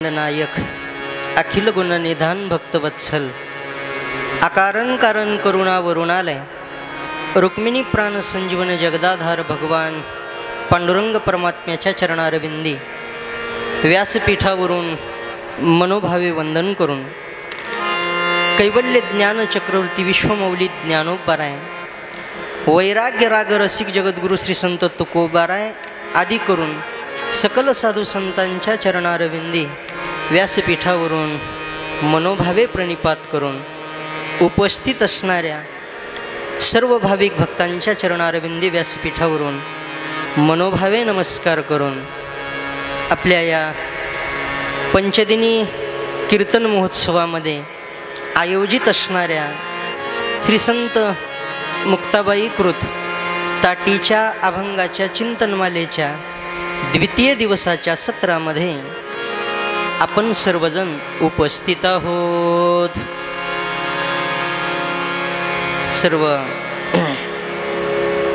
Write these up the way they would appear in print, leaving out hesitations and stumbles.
नायक अखिल गुण निधान भक्तवत्सल अकारण कारण करुणा वरुणालय रुक्मिणी प्राण संजीवन जगदाधार भगवान पांडुरंग परमात्म्याच्या चरणारविंदी व्यासपीठावरून मनोभावे वंदन करून कैवल्य ज्ञान चक्रवर्ती विश्वमौली ज्ञानोबाराय वैराग्य राग रसिक जगद्गुरु श्री संत तुकोबाराय आदी करून सकल साधू संतांच्या चरणारविंदी व्यासपीठावरून मनोभावे प्रणिपात करून उपस्थित असणाऱ्या सर्व भाविक भक्तांच्या चरणारविंदी व्यासपीठावरून मनोभावे नमस्कार करून आपल्या या पंचदिनी कीर्तन महोत्सवामध्ये आयोजित असणाऱ्या श्री संत मुक्ताबाई कृत ताटीच्या अभंगाच्या चिंतनमालेच्या द्वितीय दिवसाच्या सत्रामध्ये आपण सर्वजण उपस्थित आहोत. सर्व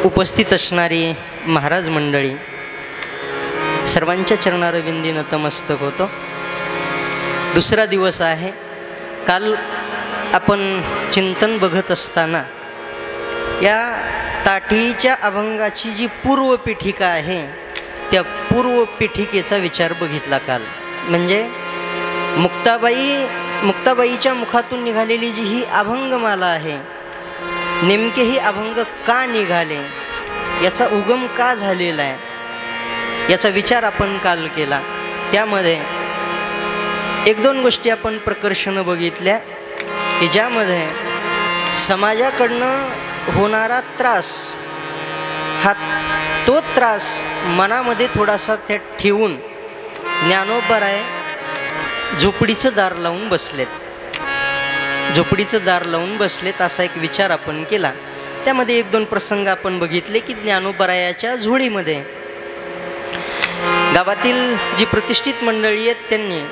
उपस्थित असणारी महाराज मंडळी सर्वांच्या चरणारविंदी नतमस्तक होतो. दुसरा दिवस आहे. काल आपण चिंतन बघत असताना या ताटीच्या अभंगाची जी पूर्वपीठिका आहे त्या पूर्वपीठिकेचा विचार बघितला काल. म्हणजे मुक्ताबाईच्या मुखातून निघालेली जी ही अभंगमाला आहे, नेमके ही अभंग का निघाले, याचा उगम का झालेला आहे, याचा विचार आपण काल केला. त्यामध्ये एक दोन गोष्टी आपण प्रकर्षानं बघितल्या की ज्यामध्ये समाजाकडनं होणारा त्रास हा तो त्रास मनामध्ये थोडासा त्यात ठेवून ज्ञानोबाराय झोपडीचं दार लावून बसलेत. झोपडीचं दार लावून बसलेत असा एक विचार आपण केला. त्यामध्ये एक दोन प्रसंग आपण बघितले की ज्ञानोबारायाच्या झोळीमध्ये गावातील जी प्रतिष्ठित मंडळी आहेत त्यांनी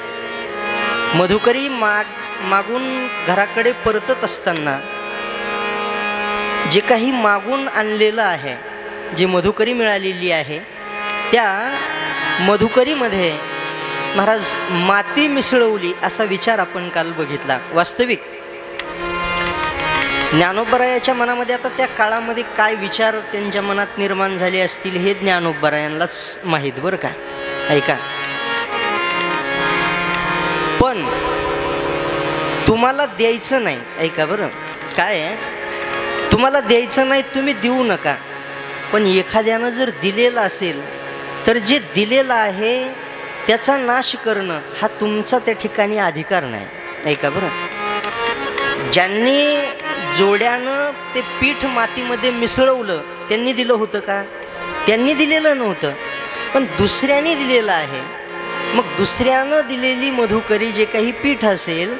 मधुकरी मागून घराकडे परतत असताना जे काही मागून आणलेलं आहे, जी मधुकरी मिळालेली आहे, त्या मधुकरीमध्ये महाराज माती मिसळवली असा विचार आपण काल बघितला. वास्तविक ज्ञानोबारायाच्या मनामध्ये आता त्या काळामध्ये काय विचार त्यांच्या मनात निर्माण झाले असतील हे ज्ञानोबारायांनाच माहीत बरं का. ऐका, पण तुम्हाला द्यायचं नाही. ऐका बरं, काय आहे, तुम्हाला द्यायचं नाही, तुम्ही देऊ नका. पण एखाद्यानं जर दिलेलं असेल तर जे दिलेलं आहे त्याचा नाश करणं हा तुमचा त्या ठिकाणी अधिकार नाही. ऐका बरं, ज्यांनी जोड्यानं ते पीठ मातीमध्ये मिसळवलं त्यांनी दिलं होतं का? त्यांनी दिलेलं नव्हतं, पण दुसऱ्याने दिलेलं आहे. मग दुसऱ्यानं दिलेली मधुकरी जे काही पीठ असेल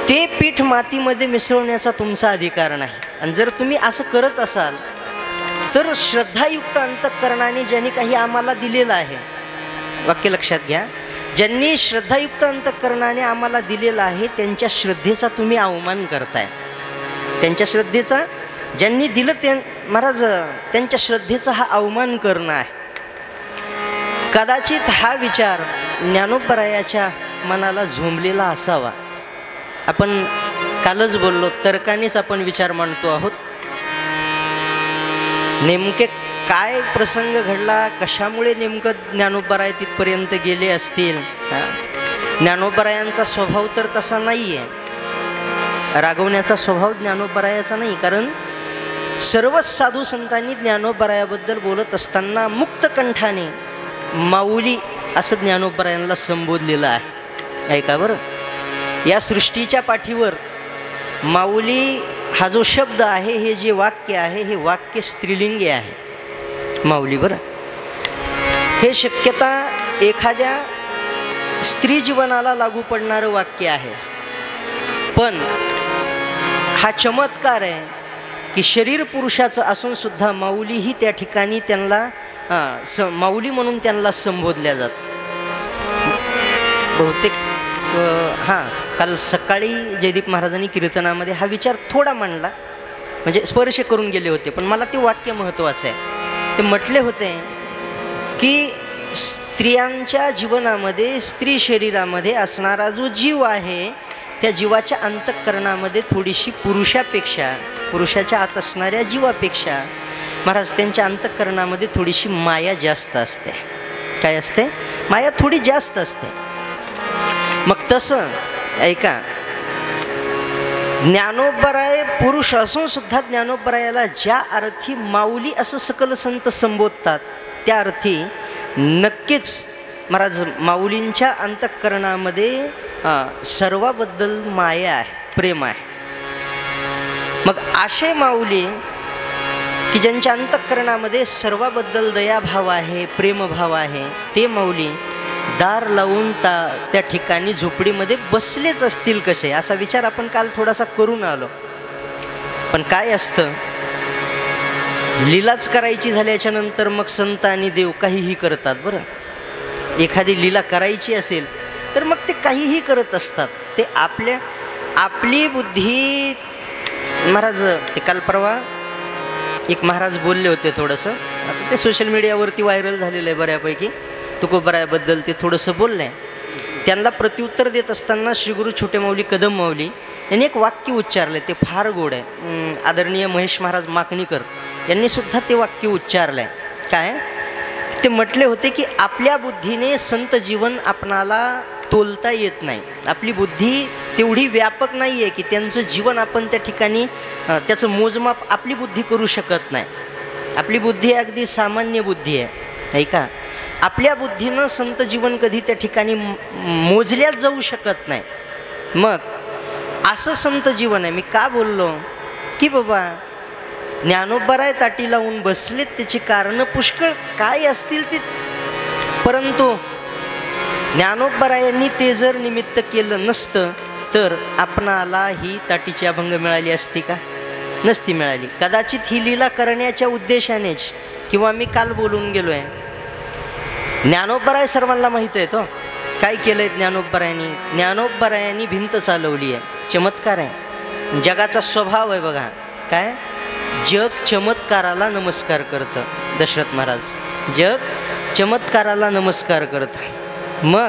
ते पीठ मातीमध्ये मिसळण्याचा तुमचा अधिकार नाही. आणि जर तुम्ही असं करत असाल तर श्रद्धायुक्त अंतःकरणाने ज्यांनी काही आम्हाला दिलेलं आहे, वाक्य लक्षात घ्या, ज्यांनी श्रद्धायुक्त अंतःकरणाने आम्हाला दिलेलं आहे त्यांच्या श्रद्धेचा तुम्ही अवमान करताय. त्यांच्या श्रद्धेचा, ज्यांनी दिलं महाराज त्यांच्या श्रद्धेचा हा अवमान करणं आहे. कदाचित हा विचार ज्ञानोबारायाच्या मनाला झोंबलेला असावा. आपण कालच बोललो, तर्कानेच आपण विचार मांडतो आहोत. नेमके काय प्रसंग घडला, कशामुळे नेमकं ज्ञानोबाराय तिथपर्यंत गेले असतील. ज्ञानोबारायांचा स्वभाव तर तसा नाही आहे, रागवण्याचा स्वभाव ज्ञानोबारायाचा नाही. कारण सर्वच साधू संतांनी ज्ञानोबारायाबद्दल बोलत असताना मुक्त कंठाने माऊली असं ज्ञानोबारायांना संबोधलेलं आहे. ऐका बरं, या सृष्टीच्या पाठीवर माऊली हा जो शब्द आहे, हे जे वाक्य आहे, हे वाक्य स्त्रीलिंगी आहे. माऊली बरं, हे शक्यता एखाद्या स्त्री जीवनाला लागू पडणारं वाक्य आहे. पण हा चमत्कार आहे की शरीर पुरुषाचं असून सुद्धा माऊली ही त्या ठिकाणी त्यांना माऊली म्हणून त्यांना संबोधल्या जातं. बहुतेक काल सकाळी जयदीप महाराजांनी कीर्तनामध्ये हा विचार थोडा मांडला, म्हणजे स्पर्श करून गेले होते, पण मला ते वाक्य महत्त्वाचं आहे. ते म्हटले होते की स्त्रियांच्या जीवनामध्ये, स्त्री शरीरामध्ये असणारा जो जीव आहे, त्या जीवाच्या अंतःकरणामध्ये थोडीशी पुरुषाच्या आत असणाऱ्या जीवापेक्षा महाराज त्यांच्या अंतःकरणामध्ये थोडीशी माया जास्त असते. काय असते? माया थोडी जास्त असते. मग तसं ऐका, ज्ञानोबराय पुरुष असून सुद्धा ज्ञानोबरायाला ज्या अर्थी माऊली असं सकल संत संबोधतात, त्या अर्थी नक्कीच महाराज माऊलींच्या अंतःकरणामध्ये सर्वाबद्दल माया आहे, प्रेम आहे. मग असे माऊली की ज्यांच्या अंतःकरणामध्ये सर्वाबद्दल दयाभाव आहे, प्रेमभाव आहे, ते माऊली दार लावून त्या ठिकाणी झोपडीमध्ये बसलेच असतील कसे, असा विचार आपण काल थोडासा करून आलो. पण काय असतं, लीलाच करायची झाल्याच्या नंतर मग संत आणि देव काहीही करतात. बरं, एखादी लीला करायची असेल तर मग ते काहीही करत असतात. ते आपली बुद्धी. महाराज ते काल परवा एक महाराज बोलले होते थोडंसं, आता ते सोशल मीडियावरती व्हायरल झालेलं आहे बऱ्यापैकी. तुकोबरायाबद्दल ते थोडंसं बोललं आहे. त्यांना प्रत्युत्तर देत असताना श्रीगुरु छोटे माऊली कदम माऊली यांनी एक वाक्य उच्चारलं, ते फार गोड आहे. आदरणीय महेश महाराज माकणीकर यांनी सुद्धा ते वाक्य उच्चारलं आहे. काय ते म्हटले होते की आपल्या बुद्धीने संत जीवन आपणाला तोलता येत नाही. आपली बुद्धी तेवढी व्यापक नाही आहे की त्यांचं जीवन आपण त्या ठिकाणी त्याचं मोजमाप आपली बुद्धी करू शकत नाही. आपली बुद्धी अगदी सामान्य बुद्धी आहे. ऐका, आपल्या बुद्धीनं संत जीवन कधी त्या ठिकाणी मोजल्याच जाऊ शकत नाही. मग असं संत जीवन आहे. मी का बोललो की बाबा ज्ञानोबराय ताटी लावून बसलेत, त्याची कारणं पुष्कळ काय असतील ती, परंतु ज्ञानोबरायांनी ते जर निमित्त केलं नसतं तर आपणाला ही ताटीची अभंग मिळाली असती का? नसती मिळाली. कदाचित ही लीला करण्याच्या उद्देशानेच, किंवा मी काल बोलून गेलो आहे, ज्ञानोबराय सर्वांना माहीत आहे. तो काय केलं आहे ज्ञानोबरायांनी? ज्ञानोबरायांनी भिंत चालवली आहे. चमत्कार आहे, जगाचा स्वभाव आहे. बघा काय, जग चमत्काराला नमस्कार करतं. दशरथ महाराज, जग चमत्काराला नमस्कार करतं. मग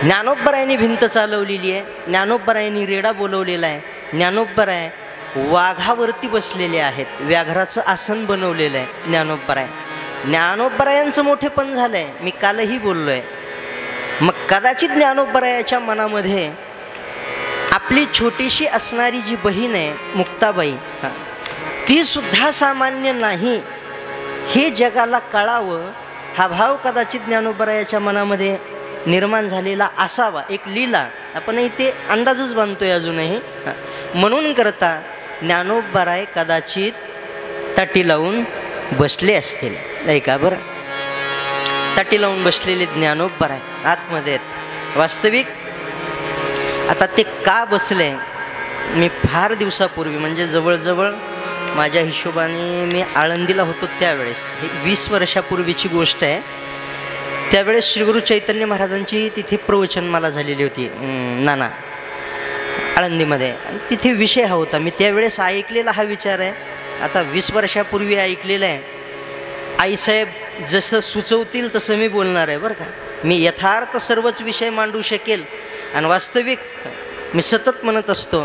ज्ञानोबरायांनी भिंत चालवलेली आहे, ज्ञानोबरायांनी रेडा बोलवलेला आहे, ज्ञानोबराय वाघावरती बसलेले आहेत, व्याघ्राचं आसन बनवलेलं आहे ज्ञानोबराय. ज्ञानोबरायांचं मोठेपण झालं आहे, मी कालही बोललो आहे. मग कदाचित ज्ञानोबरायाच्या मनामध्ये आपली छोटीशी असणारी जी बहीण आहे मुक्ताबाई, ती सुद्धा सामान्य नाही हे जगाला कळावं, हा भाव कदाचित ज्ञानोबरायाच्या मनामध्ये निर्माण झालेला असावा. एक लीला आपणही ते अंदाजच बांधतोय अजूनही. म्हणून करता ज्ञानोबराय कदाचित ताटी लावून बसले असतील. ऐका बरं, ताटी लावून बसलेले ज्ञानोबराय आतमध्ये आहेत. वास्तविक आता ते का बसले, मी फार दिवसापूर्वी, म्हणजे जवळजवळ माझ्या हिशोबाने मी आळंदीला होतो त्यावेळेस, ही 20 वर्षापूर्वीची गोष्ट आहे. त्यावेळेस श्रीगुरु चैतन्य महाराजांची तिथे प्रवचनमाला झालेली होती नाना आळंदीमध्ये, आणि तिथे विषय हा होता. मी त्यावेळेस ऐकलेला हा विचार आहे, आता 20 वर्षापूर्वी ऐकलेला आहे. आईसाहेब जसं सुचवतील तसं मी बोलणार आहे बरं का. मी यथार्थ सर्वच विषय मांडू शकेल. आणि वास्तविक मी सतत म्हणत असतो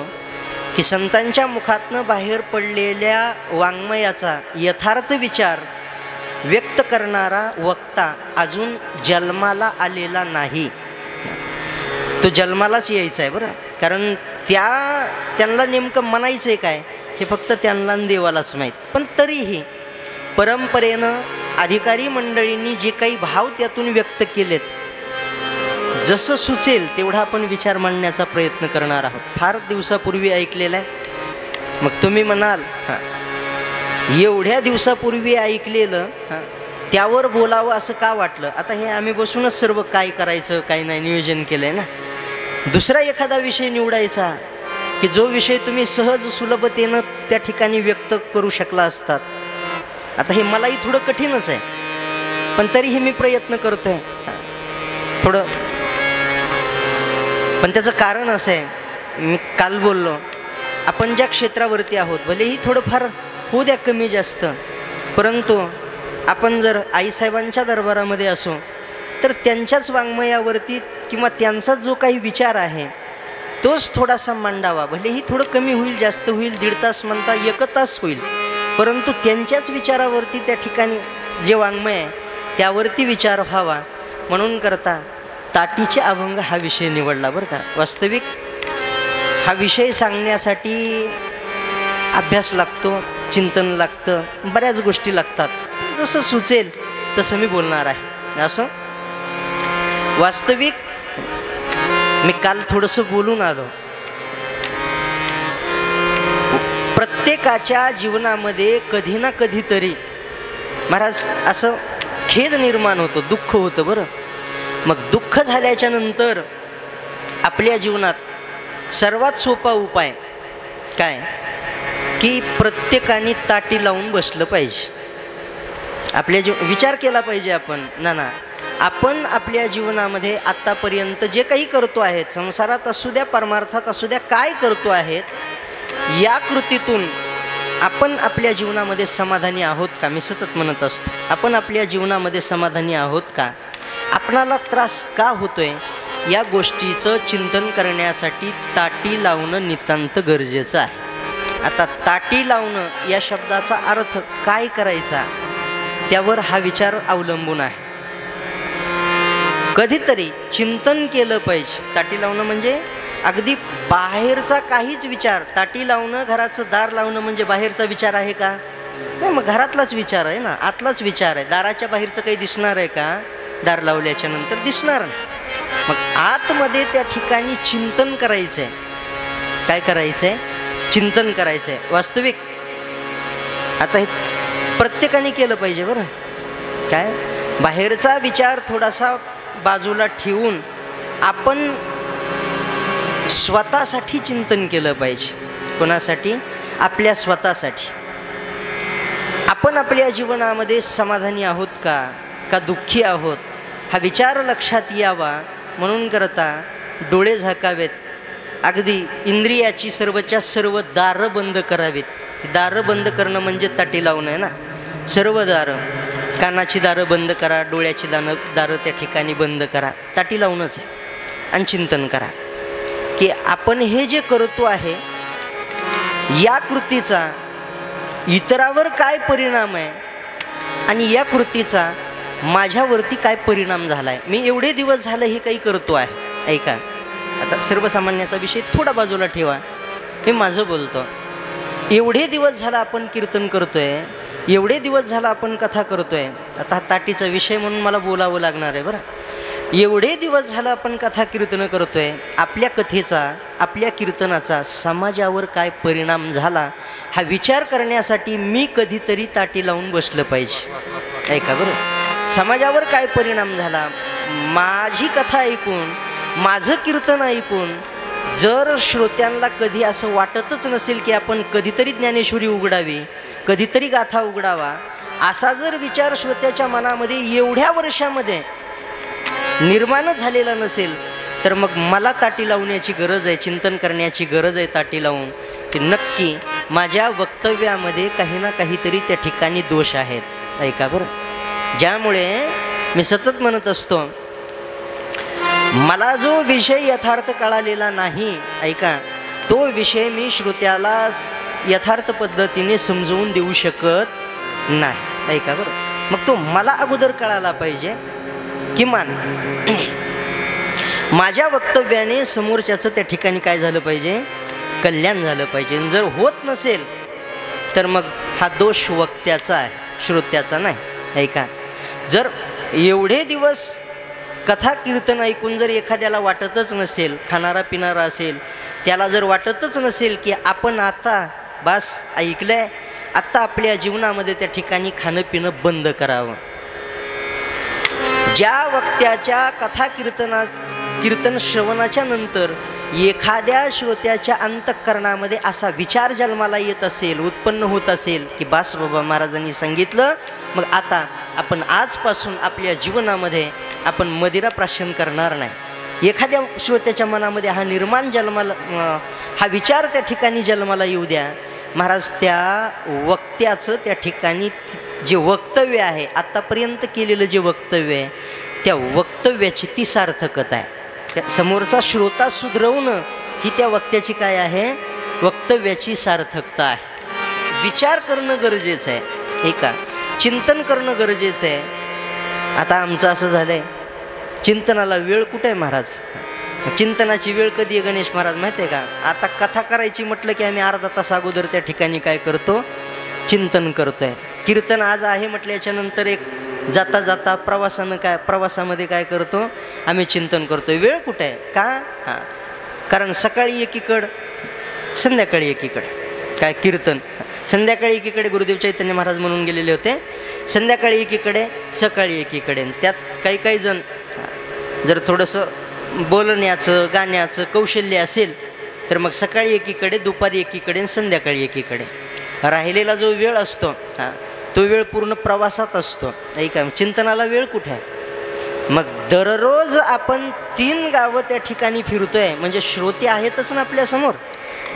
की संतांच्या मुखातनं बाहेर पडलेल्या वाङ्मयाचा यथार्थ विचार व्यक्त करणारा वक्ता अजून जन्माला आलेला नाही. तो जन्मालाच यायचा आहे बरं, कारण त्यांना नेमकं म्हणायचं आहे काय हे फक्त त्यांना देवालाच माहीत. पण तरीही परंपरेनं अधिकारी मंडळींनी जे काही भाव त्यातून व्यक्त केलेत, जसं सुचेल तेवढा आपण विचार मांडण्याचा प्रयत्न करणार आहोत. फार दिवसापूर्वी ऐकलेला आहे. मग तुम्ही म्हणाल एवढ्या दिवसापूर्वी ऐकलेलं त्यावर बोलावं असं का वाटलं? आता हे आम्ही बसूनच सर्व काय करायचं काय नाही नियोजन केलं आहे ना. दुसरा एखादा विषय निवडायचा की जो विषय तुम्ही सहज सुलभतेनं त्या ठिकाणी व्यक्त करू शकला असतात. आता हे मलाही थोडं कठीणच आहे, पण तरीही मी प्रयत्न करतो आहे थोडं. पण त्याचं कारण असं आहे, मी काल बोललो, आपण ज्या क्षेत्रावरती आहोत भलेही थोडंफार होऊ द्या कमी जास्त, परंतु आपण जर आईसाहेबांच्या दरबारामध्ये असो तर त्यांच्याच वाङ्मयावरती किंवा त्यांचा जो काही विचार आहे तोच थोडासा मांडावा. भलेही थोडं कमी होईल, जास्त होईल, 1.5 तास म्हणता 1 तास होईल, परंतु त्यांच्याच विचारावरती त्या ठिकाणी जे वाङ्मय आहे त्यावरती विचार व्हावा म्हणून करता ताटीचे अभंग हा विषय निवडला बरं का. वास्तविक हा विषय सांगण्यासाठी अभ्यास लागतो, चिंतन लागतं, बऱ्याच गोष्टी लागतात. जसं सुचेल तसं मी बोलणार आहे. असं वास्तविक मी काल थोडंसं बोलून आलो. प्रत्येकाच्या जीवनामध्ये कधी ना कधीतरी महाराज असं खेद निर्माण होतो, दुःख होतं बरं. मग दुःख झाल्याच्या नंतर आपल्या जीवनात सर्वात सोपा उपाय काय की प्रत्येकाने ताटी लावून बसलं पाहिजे. आपल्या विचार केला पाहिजे आपण ना आपण आपल्या जीवनामध्ये आत्तापर्यंत जे काही करतो आहेत, संसारात असू द्या परमार्थात असू द्या, काय करतो आहेत, या कृतीतून आपण आपल्या जीवनामध्ये समाधानी आहोत का. मी सतत म्हणत असतो आपण आपल्या जीवनामध्ये समाधानी आहोत का, आपणाला त्रास का होतोय, या गोष्टीचं चिंतन करण्यासाठी ताटी लावणं नितांत गरजेचं आहे. आता ताटी लावणं या शब्दाचा अर्थ काय करायचा त्यावर हा विचार अवलंबून आहे. कधीतरी चिंतन केलं पाहिजे. ताटी लावणं म्हणजे अगदी बाहेरचा काहीच विचार, ताटी लावणं घराचं दार लावणं म्हणजे बाहेरचा विचार आहे का, नाही. मग घरातलाच विचार आहे ना, आतलाच विचार आहे. दाराच्या बाहेरचं काही दिसणार आहे का, दार लावल्याच्या नंतर दिसणार नाही. मग आतमध्ये त्या ठिकाणी चिंतन करायचं आहे. काय करायचं आहे, चिंतन करायचं आहे. वास्तविक आता हे प्रत्येकाने केलं पाहिजे बरं. काय बाहेरचा विचार थोडासा बाजूला ठेवून आपण स्वतःसाठी चिंतन केलं पाहिजे. कोणासाठी, आपल्या स्वतःसाठी. आपण आपल्या जीवनामध्ये समाधानी आहोत का दुःखी आहोत, हा विचार लक्षात यावा म्हणून करता डोळे झाकावेत. अगदी इंद्रियाची सर्वच्या सर्व दारं बंद करावीत. दारं बंद करणं म्हणजे ताटी लावणं आहे ना. सर्व दारं, कानाची दारं बंद करा, डोळ्याची दारं त्या ठिकाणी बंद करा, ताटी लावूनच आहे. आणि चिंतन करा की आपण हे जे करतो आहे या कृतीचा इतरावर काय परिणाम आहे आणि या कृतीचा माझ्यावरती काय परिणाम झाला आहे. मी एवढे दिवस झालं हे काही करतो आहे. ऐका, आता सर्वसामान्याचा विषय थोडा बाजूला ठेवा, मी माझं बोलतो. एवढे दिवस झाला आपण कीर्तन करतोय, एवढे दिवस झाला आपण कथा करतोय. आता हा ताटीचा विषय म्हणून मला बोलावं लागणार आहे बरं. एवढे दिवस झालं आपण कथा कीर्तन करतोय, आपल्या कथेचा, आपल्या कीर्तनाचा समाजावर काय परिणाम झाला हा विचार करण्यासाठी मी कधीतरी ताटी लावून बसलं पाहिजे. ऐका बरं, समाजावर काय परिणाम झाला. माझी कथा ऐकून, माझं कीर्तन ऐकून जर श्रोत्यांना कधी असं वाटतच नसेल की आपण कधीतरी ज्ञानेश्वरी उघडावी, कधीतरी गाथा उघडावा, असा जर विचार श्रोत्याच्या मनामध्ये एवढ्या वर्षामध्ये निर्माणच झालेला नसेल तर मग मला ताटी लावण्याची गरज आहे, चिंतन करण्याची गरज आहे. ताटी लावून की नक्की माझ्या वक्तव्यामध्ये काही ना काहीतरी त्या ठिकाणी दोष आहेत. ऐका बरं, ज्यामुळे मी सतत म्हणत असतो मला जो विषय यथार्थ कळालेला नाही, ऐका, तो विषय मी श्रोत्याला यथार्थ पद्धतीने समजवून देऊ शकत नाही. ऐका बरं, मग तो मला अगोदर कळाला पाहिजे. किमान माझ्या वक्तव्याने समोरच्याचं त्या ठिकाणी काय झालं पाहिजे, कल्याण झालं पाहिजे. जर होत नसेल तर मग हा दोष वक्त्याचा आहे, श्रोत्याचा नाही. ऐका, जर एवढे दिवस कथा कीर्तन ऐकून जर एखाद्याला वाटतच नसेल, खाणारा पिणारा असेल, त्याला जर वाटतच नसेल की आपण आता बस ऐकलंय, आत्ता आपल्या जीवनामध्ये त्या ठिकाणी खाणं पिणं बंद करावं. ज्या वक्त्याच्या कथा कीर्तन श्रवणाच्या नंतर एखाद्या श्रोत्याच्या अंतःकरणामध्ये असा विचार जन्माला येत असेल, उत्पन्न होत असेल की बास बाबा महाराजांनी सांगितलं, मग आता आपण आजपासून आपल्या जीवनामध्ये आपण मदिरा प्राशन करणार नाही. एखाद्या श्रोत्याच्या मनामध्ये हा निर्माण जन्माला, हा विचार त्या ठिकाणी जन्माला येऊ द्या. महाराज त्या वक्त्याचं त्या ठिकाणी जे वक्तव्य आहे, आत्तापर्यंत केलेलं जे वक्तव्य आहे त्या वक्तव्याची ती सार्थकता आहे. त्या समोरचा श्रोता सुधरवणं ही त्या वक्त्याची काय आहे, वक्तव्याची सार्थकता आहे. विचार करणं गरजेचं आहे, हे का, चिंतन करणं गरजेचं आहे. आता आमचं असं झालं आहे, चिंतनाला वेळ कुठे आहे महाराज? चिंतनाची वेळ कधी आहे गणेश महाराज माहिती आहे का? आता कथा करायची म्हटलं की आम्ही अर्धा तास अगोदर त्या ठिकाणी काय करतो, चिंतन करतो आहे. कीर्तन आज आहे म्हटलं याच्यानंतर एक जाता जाता प्रवासामध्ये काय करतो, आम्ही चिंतन करतो. वेळ कुठे आहे का? हां, कारण सकाळी एकीकडं संध्याकाळी एकीकडे काय कीर्तन, संध्याकाळी एकीकडे गुरुदेव चैतन्य महाराज म्हणून गेलेले होते, संध्याकाळी एकीकडे सकाळी एकीकडे. त्यात काही जण जर थोडंसं बोलण्याचं गाण्याचं कौशल्य असेल तर मग सकाळी एकीकडे, दुपारी एकीकडे, संध्याकाळी एकीकडे. राहिलेला जो वेळ असतो हां, तो वेळ पूर्ण प्रवासात असतो. ऐका, चिंतनाला वेळ कुठे आहे? मग दररोज आपण 3 गावं त्या ठिकाणी फिरतोय म्हणजे श्रोते आहेतच ना आपल्यासमोर.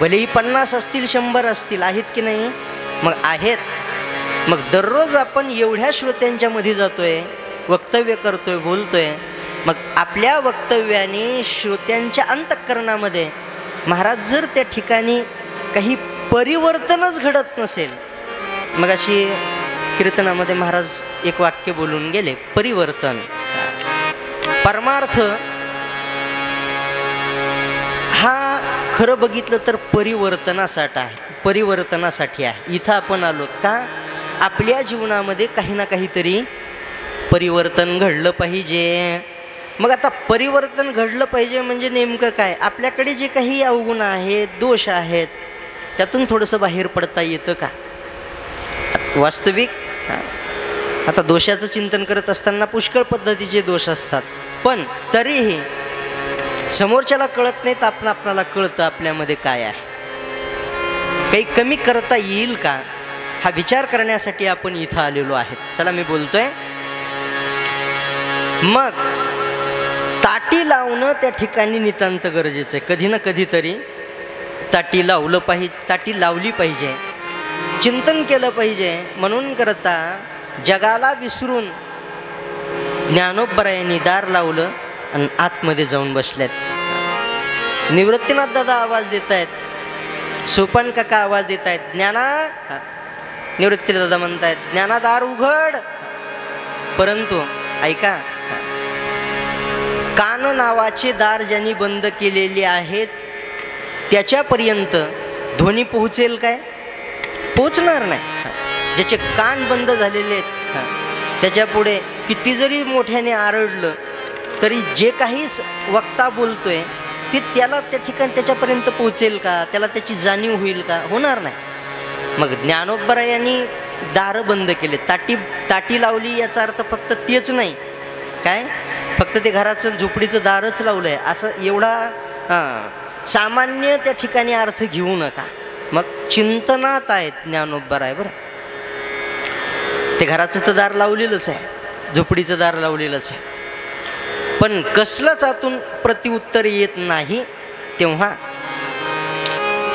भलेही 50 असतील 100 असतील, आहेत की नाही? मग आहेत. मग दररोज आपण एवढ्या श्रोत्यांच्या मध्ये जातोय, वक्तव्य करतोय, बोलतोय. मग आपल्या वक्तव्याने श्रोत्यांच्या अंतःकरणामध्ये महाराज जर त्या ठिकाणी काही परिवर्तनच घडत नसेल, मग अशी कीर्तनामध्ये महाराज एक वाक्य बोलून गेले, परिवर्तन. परमार्थ हा खरं बघितलं तर परिवर्तनासाठी आहे. इथं आपण आलो का? आपल्या जीवनामध्ये काही ना काहीतरी परिवर्तन घडलं पाहिजे. मग आता परिवर्तन घडलं पाहिजे म्हणजे नेमकं काय? आपल्याकडे जे काही अवगुण आहेत, दोष आहेत, त्यातून थोडंसं बाहेर पडता येतं का? वास्तविक आता दोषाचं चिंतन करत असताना पुष्कळ पद्धतीचे दोष असतात, पण तरीही समोरच्याला कळत नाही तर आपल्याला कळतं आपल्यामध्ये काय आहे. काही कमी करता येईल का हा विचार करण्यासाठी आपण इथं आलेलो आहे. चला मी बोलतोय. मग ताटी लावणं त्या ठिकाणी नितांत गरजेचं आहे. कधी ना कधीतरी ताटी लावली पाहिजे, चिंतन केलं पाहिजे. म्हणून करता जगाला विसरून ज्ञानोबरायांनी दार लावलं आणि आतमध्ये जाऊन बसल्यात. निवृत्तीनाथ दादा आवाज देत आहेत, सोपान काका आवाज देत आहेत, निवृत्ती दादा म्हणतायत ज्ञाना दार उघड. परंतु ऐका, कान नावाचे दार ज्यांनी बंद केलेले आहेत त्याच्यापर्यंत ध्वनी पोहोचेल काय? पोहोचणार नाही. ज्याचे कान बंद झालेले आहेत त्याच्या पुढे किती जरी मोठ्याने आरडलं तरी जे काही वक्ता बोलतोय ते त्याला त्या ठिकाणी त्याच्यापर्यंत पोहोचेल का? त्याला त्याची जाणीव होईल का? होणार नाही. मग ज्ञानोबरायांनी दारं बंद केले, ताटी लावली. याचा अर्थ फक्त तेच नाही काय, फक्त ते घराचं झोपडीचं दारच लावलं आहे असं एवढा सामान्य त्या ठिकाणी अर्थ घेऊ नका. मग चिंतनात आहेत ज्ञानोबराय बरं. ते घराचं तर दार लावलेलंच आहे, झोपडीचं दार लावलेलंच आहे, पण कसलंच आतून प्रतिउत्तर येत नाही. तेव्हा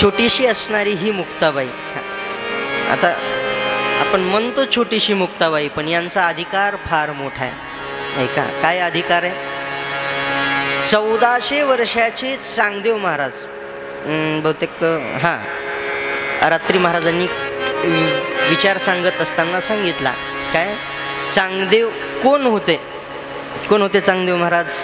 छोटीशी असणारी ही मुक्ताबाई, आता आपण म्हणतो छोटीशी मुक्ताबाई, पण यांचा अधिकार फार मोठा आहे. ऐका काय अधिकार आहे? 1400 वर्षाचे चांगदेव महाराज, बहुतेक रात्री महाराजांनी विचार सांगत असताना सांगितला काय, चांगदेव कोण होते चांगदेव महाराज?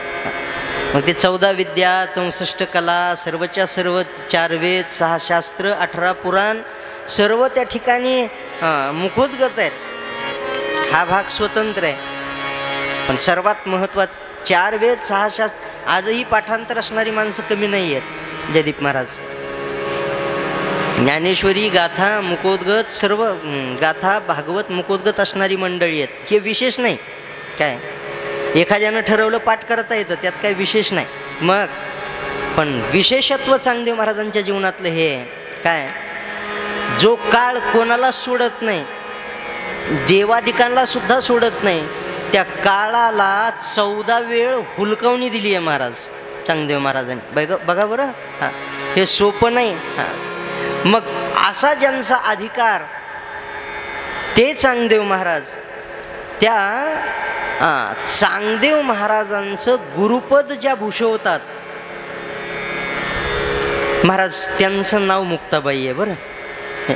मग ते 14 विद्या, 64 कला, सर्वच्या सर्व 4 वेद, 6 शास्त्र, 18 पुराण सर्व त्या ठिकाणी मुखोद्गत आहेत. हा भाग स्वतंत्र आहे, पण सर्वात महत्त्वाचं 4 वेद, 6 शास्त्र आजही पाठांतर असणारी माणसं कमी नाही आहेत. जयदीप महाराज ज्ञानेश्वरी गाथा मुखोद्गत, सर्व गाथा भागवत मुखोद्गत असणारी मंडळी आहेत. हे विशेष नाही काय, एखाद्यानं ठरवलं पाठ करता येतं, त्यात काही विशेष नाही. मग पण विशेषत्व चांगदेव महाराजांच्या जीवनातलं हे काय, जो काळ कोणाला सोडत नाही, देवादिकांना सुद्धा सोडत नाही, त्या काळाला 14 वेळ हुलकावणी दिली आहे महाराज चांगदेव महाराजांनी. बघा बरं, हे सोपं नाही. मग असा ज्यांचा अधिकार ते चांगदेव महाराज त्या चांगदेव महाराजांचं गुरुपद ज्या भूषवतात महाराज, त्यांचं नाव मुक्ताबाई आहे बरं.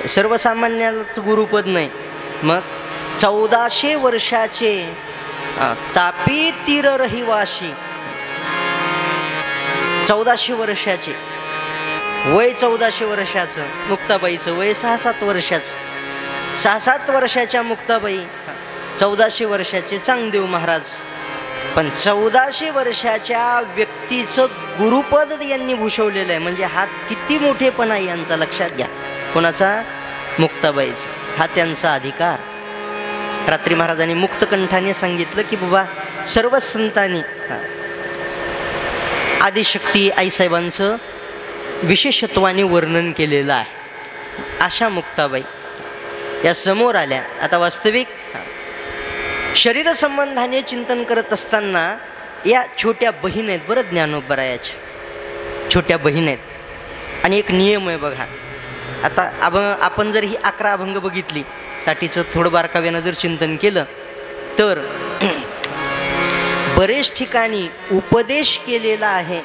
सर्वसामान्यालाच गुरुपद नाही. मग 1400 वर्षाचे तापी तीर रहिवाशी, 1400 वर्षाचे वय, 1400 वर्षाचं मुक्ताबाईचं वय 6-7 वर्षाचं. 6-7 वर्षाच्या मुक्ताबाई, 1400 वर्षाचे चांगदेव महाराज. पण 1400 वर्षाच्या व्यक्तीचं गुरुपद यांनी भूषवलेलं आहे. म्हणजे हा किती मोठेपणा आहे यांचा लक्षात घ्या. कोणाचा? मुक्ताबाईचा. हा त्यांचा अधिकार. रात्री महाराजांनी मुक्तकंठाने सांगितलं की बाबा सर्व संतांनी आदिशक्ती आईसाहेबांचं विशेषत्वाने वर्णन केलेलं आहे. अशा मुक्ताबाई या समोर आल्या. आता वास्तविक शरीर संबंधाने चिंतन करत असताना या छोट्या बहीण आहेत बरं, ज्ञानोबरायाच्या छोट्या बहीण आहेत. आणि एक नियम आहे बघा. आता आपण जर ही 11 अभंग बघितली, ताटीचं थोडं बारकाव्यानं जर चिंतन केलं तर बरेच ठिकाणी उपदेश केलेला आहे.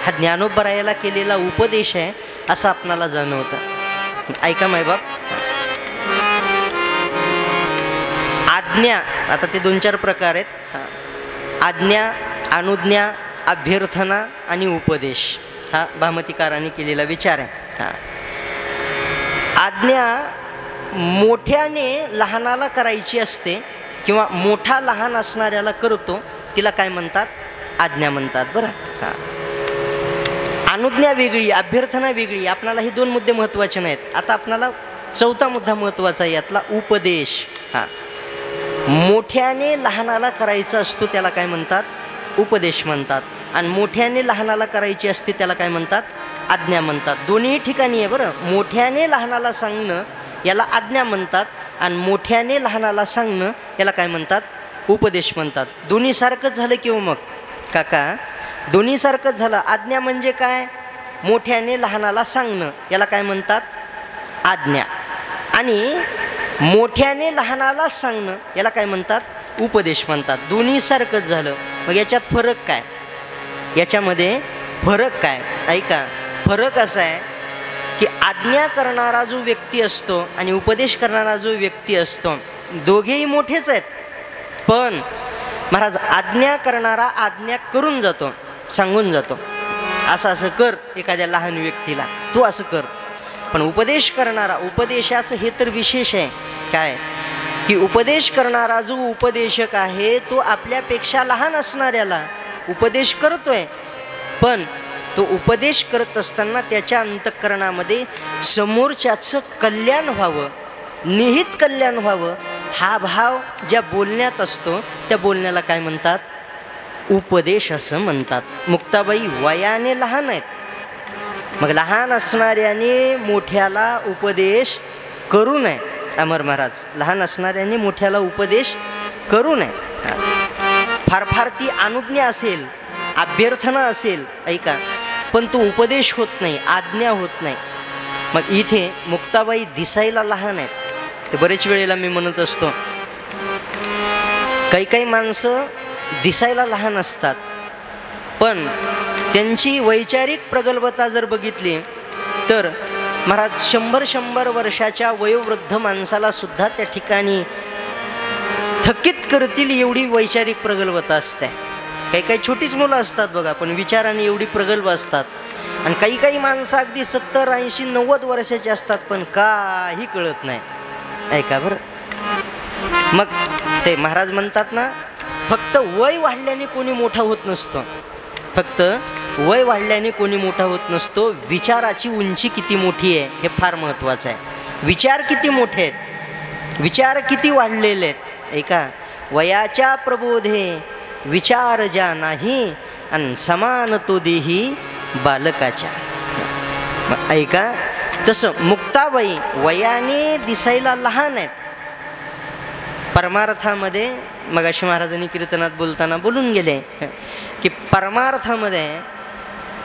हा ज्ञानोबरायाला केलेला उपदेश आहे असं आपणाला जाणवतं. ऐका मायबाप, आज्ञा, आता ते 2-4 प्रकार आहेत. आज्ञा, अनुज्ञा, अभ्यर्थना आणि उपदेश. हा भामतीकाराने केलेला विचार आहे. आज्ञा मोठ्याने लहानाला करायची असते किंवा मोठा लहान असणाऱ्याला करतो, तिला काय म्हणतात? आज्ञा म्हणतात बरं. अनुज्ञा वेगळी, अभ्यर्थना वेगळी. आपणाला हे 2 मुद्दे महत्त्वाचे नाहीत. आता आपणाला 4था मुद्दा महत्त्वाचा आहे यातला, उपदेश. मोठ्याने लहानाला करायचा असतो त्याला काय म्हणतात? उपदेश म्हणतात. आणि मोठ्याने लहानाला करायची असते त्याला काय म्हणतात? आज्ञा म्हणतात. दोन्ही ठिकाणी आहे बरं. मोठ्याने लहानाला सांगणं याला आज्ञा म्हणतात आणि मोठ्याने लहानाला सांगणं याला काय म्हणतात? उपदेश म्हणतात. दोन्ही सारखंच झालं किंवा मग काका, दोन्ही सारखंच झालं. आज्ञा म्हणजे काय? मोठ्याने लहानाला सांगणं याला काय म्हणतात? आज्ञा. आणि मोठ्याने लहानाला सांगणं याला काय म्हणतात? उपदेश म्हणतात. दोन्ही सारखंच झालं. मग याच्यात फरक काय? याच्यामध्ये फरक काय? ऐका, फरक असा आहे की आज्ञा करणारा जो व्यक्ती असतो आणि उपदेश करणारा जो व्यक्ती असतो, दोघेही मोठेच आहेत. पण महाराज, आज्ञा करणारा आज्ञा करून जातो, सांगून जातो, असं कर एखाद्या लहान व्यक्तीला, तू असं कर. पण उपदेश करणारा, उपदेशाचं हे तर विशेष आहे काय, की उपदेश करणारा जो उपदेशक आहे तो आपल्यापेक्षा लहान असणाऱ्याला उपदेश करतोय. पण तो उपदेश करत असताना त्याच्या अंतःकरणामध्ये समोरच्याचं कल्याण व्हावं, निहित कल्याण व्हावं, हा भाव ज्या बोलण्यात असतो त्या बोलण्याला काय म्हणतात? उपदेश असं म्हणतात. मुक्ताबाई वयाने लहान आहेत. मग लहान असणाऱ्याने मोठ्याला उपदेश करू नये. अमर महाराज, लहान असणाऱ्याने मोठ्याला उपदेश करू नये. फार फार ती अनुज्ञा असेल, अभ्यर्थना असेल, ऐका, पण तो उपदेश होत नाही, आज्ञा होत नाही. मग इथे मुक्ताबाई दिसायला लहान आहेत. ते बरेच वेळेला मी म्हणत असतो, काही माणसं दिसायला लहान असतात, पण त्यांची वैचारिक प्रगल्भता जर बघितली तर महाराज 100 वर्षाच्या वयोवृद्ध माणसाला सुद्धा त्या ठिकाणी थकीत करतील एवढी वैचारिक प्रगल्भता असते. काही छोटीच मुलं असतात बघा, पण विचाराने एवढी प्रगल्भ असतात. आणि काही माणसं अगदी 70, 80, 90 वर्षाचे असतात, पण काही कळत नाही. ऐका बरं, मग ते महाराज म्हणतात ना, फक्त वय वाढल्याने कोणी मोठा होत नसतो. फक्त वय वाढल्याने कोणी मोठा होत नसतो. विचाराची उंची किती मोठी आहे हे फार महत्त्वाचं आहे. विचार किती मोठे आहेत, विचार किती वाढलेले आहेत. ऐका, वयाच्या प्रबोधे विचार ज्या नाही आणि समान तो देही बालकाच्या. ऐका, तसं मुक्ताबाई वयाने दिसायला लहान आहेत. परमार्थामध्ये मगाशी महाराजांनी कीर्तनात बोलताना बोलून गेले की परमार्थामध्ये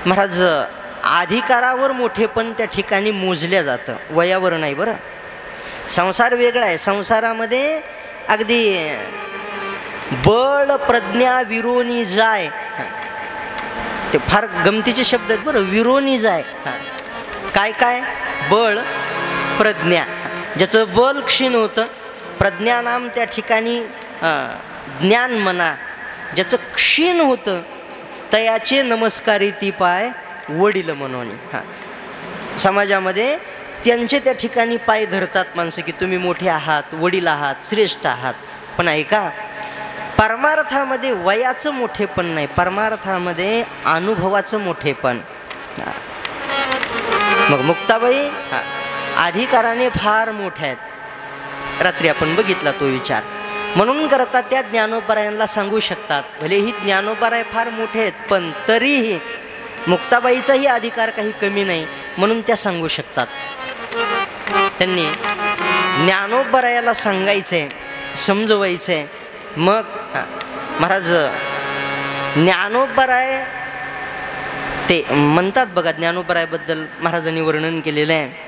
महाराज अधिकारावर मोठेपण त्या ठिकाणी मोजल्या जातं, वयावर नाही बरं. संसार वेगळा आहे. संसारामध्ये अगदी बळ प्रज्ञा विरोनी जाय, ते फार गमतीचे शब्द आहेत बरं. विरोनी जाय, काय काय? बळ प्रज्ञा, ज्याचं बल क्षीण होतं, प्रज्ञा नाम त्या ठिकाणी ज्ञान म्हणा, ज्याचं क्षीण होतं तयाचे नमस्कारी ती पाय वडील म्हणून. समाजामध्ये त्यांचे त्या ठिकाणी पाय धरतात माणसं की तुम्ही मोठे आहात, वडील आहात, श्रेष्ठ आहात. पण ऐका, परमार्थामध्ये वयाचं मोठेपण नाही, परमार्थामध्ये अनुभवाचं मोठेपण. मग मुक्ताबाई अधिकाराने फार मोठ्या आहेत. रात्री आपण बघितला तो विचार. म्हणून करता त्या ज्ञानोबरायांना सांगू शकतात, भलेही ज्ञानोबराय फार मोठे आहेत, पण तरीही मुक्ताबाईचाही अधिकार काही कमी नाही, म्हणून त्या सांगू शकतात. त्यांनी ज्ञानोबरायाला सांगायचंय, समजवायचंय. मग महाराज ज्ञानोबराय ते म्हणतात बघा, ज्ञानोबरायाबद्दल महाराजांनी वर्णन केलेलं आहे.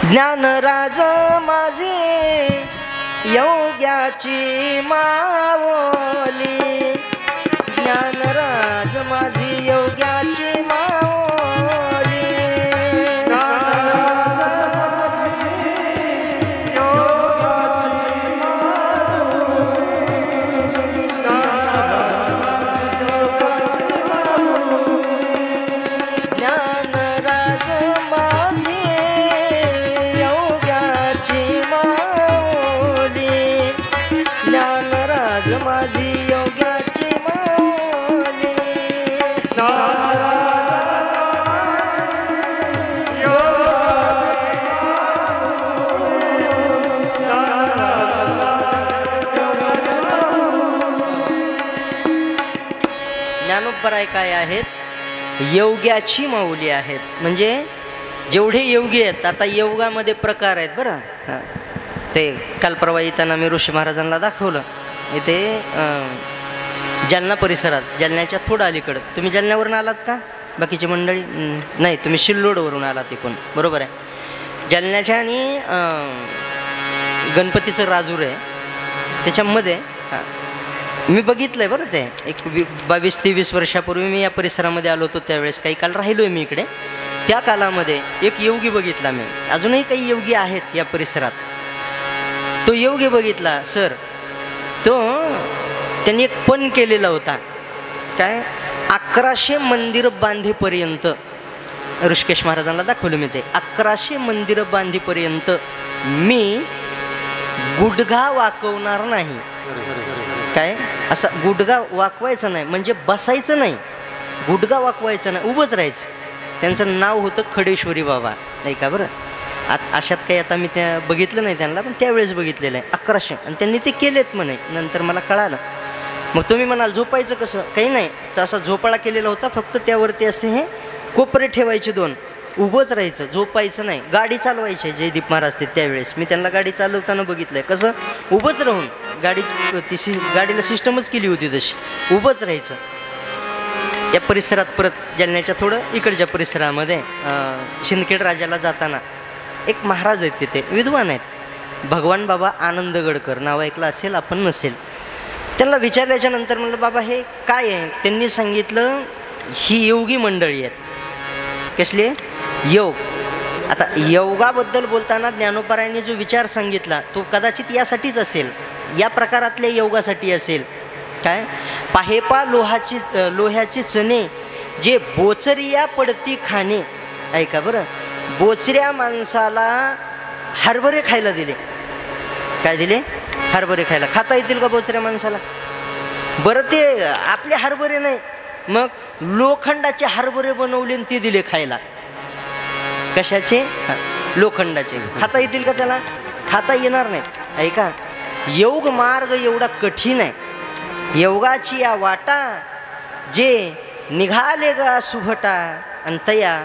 ज्ञानराज माझे योग्याची मावली, ज्ञानराज माझी योग्याची मावली, ज्ञानोबराय काय आहेत? योग्याची माऊली आहेत. म्हणजे जेवढे योगी आहेत, आता योगामध्ये प्रकार आहेत बरं. ते काल परवा येताना मी ऋषी महाराजांना दाखवलं. इथे जालना परिसरात, जालन्याच्या थोडं अलीकडं. तुम्ही जालन्यावरून आलात का? बाकीची मंडळी नाही, तुम्ही शिल्लोडवरून आलात तिकडून, बरोबर आहे. जालन्याच्या आणि गणपतीचं राजूर आहे, त्याच्यामध्ये मी बघितलं आहे बरं. ते एक 22-23 वर्षापूर्वी मी या परिसरामध्ये आलो होतो, त्यावेळेस काही काल राहिलो आहे मी इकडे. त्या कालामध्ये एक योगी बघितला मी. अजूनही काही योगी आहेत या परिसरात. तो योगी बघितला सर, तो त्यांनी एक पण केलेला होता. काय? 1100 मंदिर बांधेपर्यंत, ऋषिकेश महाराजांना दाखवलं मी ते. 1100 मंदिर बांधेपर्यंत मी गुडघा वाकवणार नाही. काय? असा गुडघा वाकवायचा नाही, म्हणजे बसायचं नाही, गुडघा वाकवायचं नाही, उभंच राहायचं. त्यांचं नाव होतं खडेश्वरी बाबा. ऐका बरं, अशात काही आता मी त्या बघितलं नाही त्यांना, पण त्यावेळेस बघितलेलं आहे. 1100, आणि त्यांनी ते केलेत म्हणे, नंतर मला कळालं. मग तुम्ही म्हणाल झोपायचं कसं? काही नाही, तर असा झोपाळा केलेला होता, फक्त त्यावरती असे हे कोपरे ठेवायचे 2, उभंच राहायचं, झोपायचं नाही. गाडी चालवायची जयदीप महाराज ते त्यावेळेस. मी त्यांना गाडी चालवताना बघितलं आहे, कसं उभंच राहून. गाडीला सिस्टमच केली होती तशी, उभंच राहायचं. या परिसरात परत जालन्याच्या थोडं इकडच्या परिसरामध्ये शिंदखेड राजाला जाताना एक महाराज आहेत, तिथे विद्वान आहेत, भगवान बाबा आनंदगडकर नाव ऐकलं असेल आपण, नसेल. त्यांना विचारल्याच्या नंतर म्हणलं बाबा हे काय आहे? त्यांनी सांगितलं ही योगी मंडळी आहेत. कसली? योग. आता योगाबद्दल बोलताना ज्ञानोबरायांनी जो विचार सांगितला तो कदाचित यासाठीच असेल, या प्रकारातल्या योगासाठी असेल. काय? पाहेपा लोह्याची चणे जे बोचरिया पडती खाणे. ऐका बरं, बोचऱ्या माणसाला हरभरे खायला दिले. काय दिले? हरभरे खायला. खाता येतील का बोचऱ्या माणसाला? बरं, ते आपले हरभरे नाही, मग लोखंडाचे हरभरे बनवले आणि ते दिले खायला. कशाचे? लोखंडाचे. खाता येतील का त्याला? खाता येणार नाही. ऐका, योग मार्ग एवढा कठीण आहे. योगाची या वाटा जे निघाले गा सुभटा, आणि तया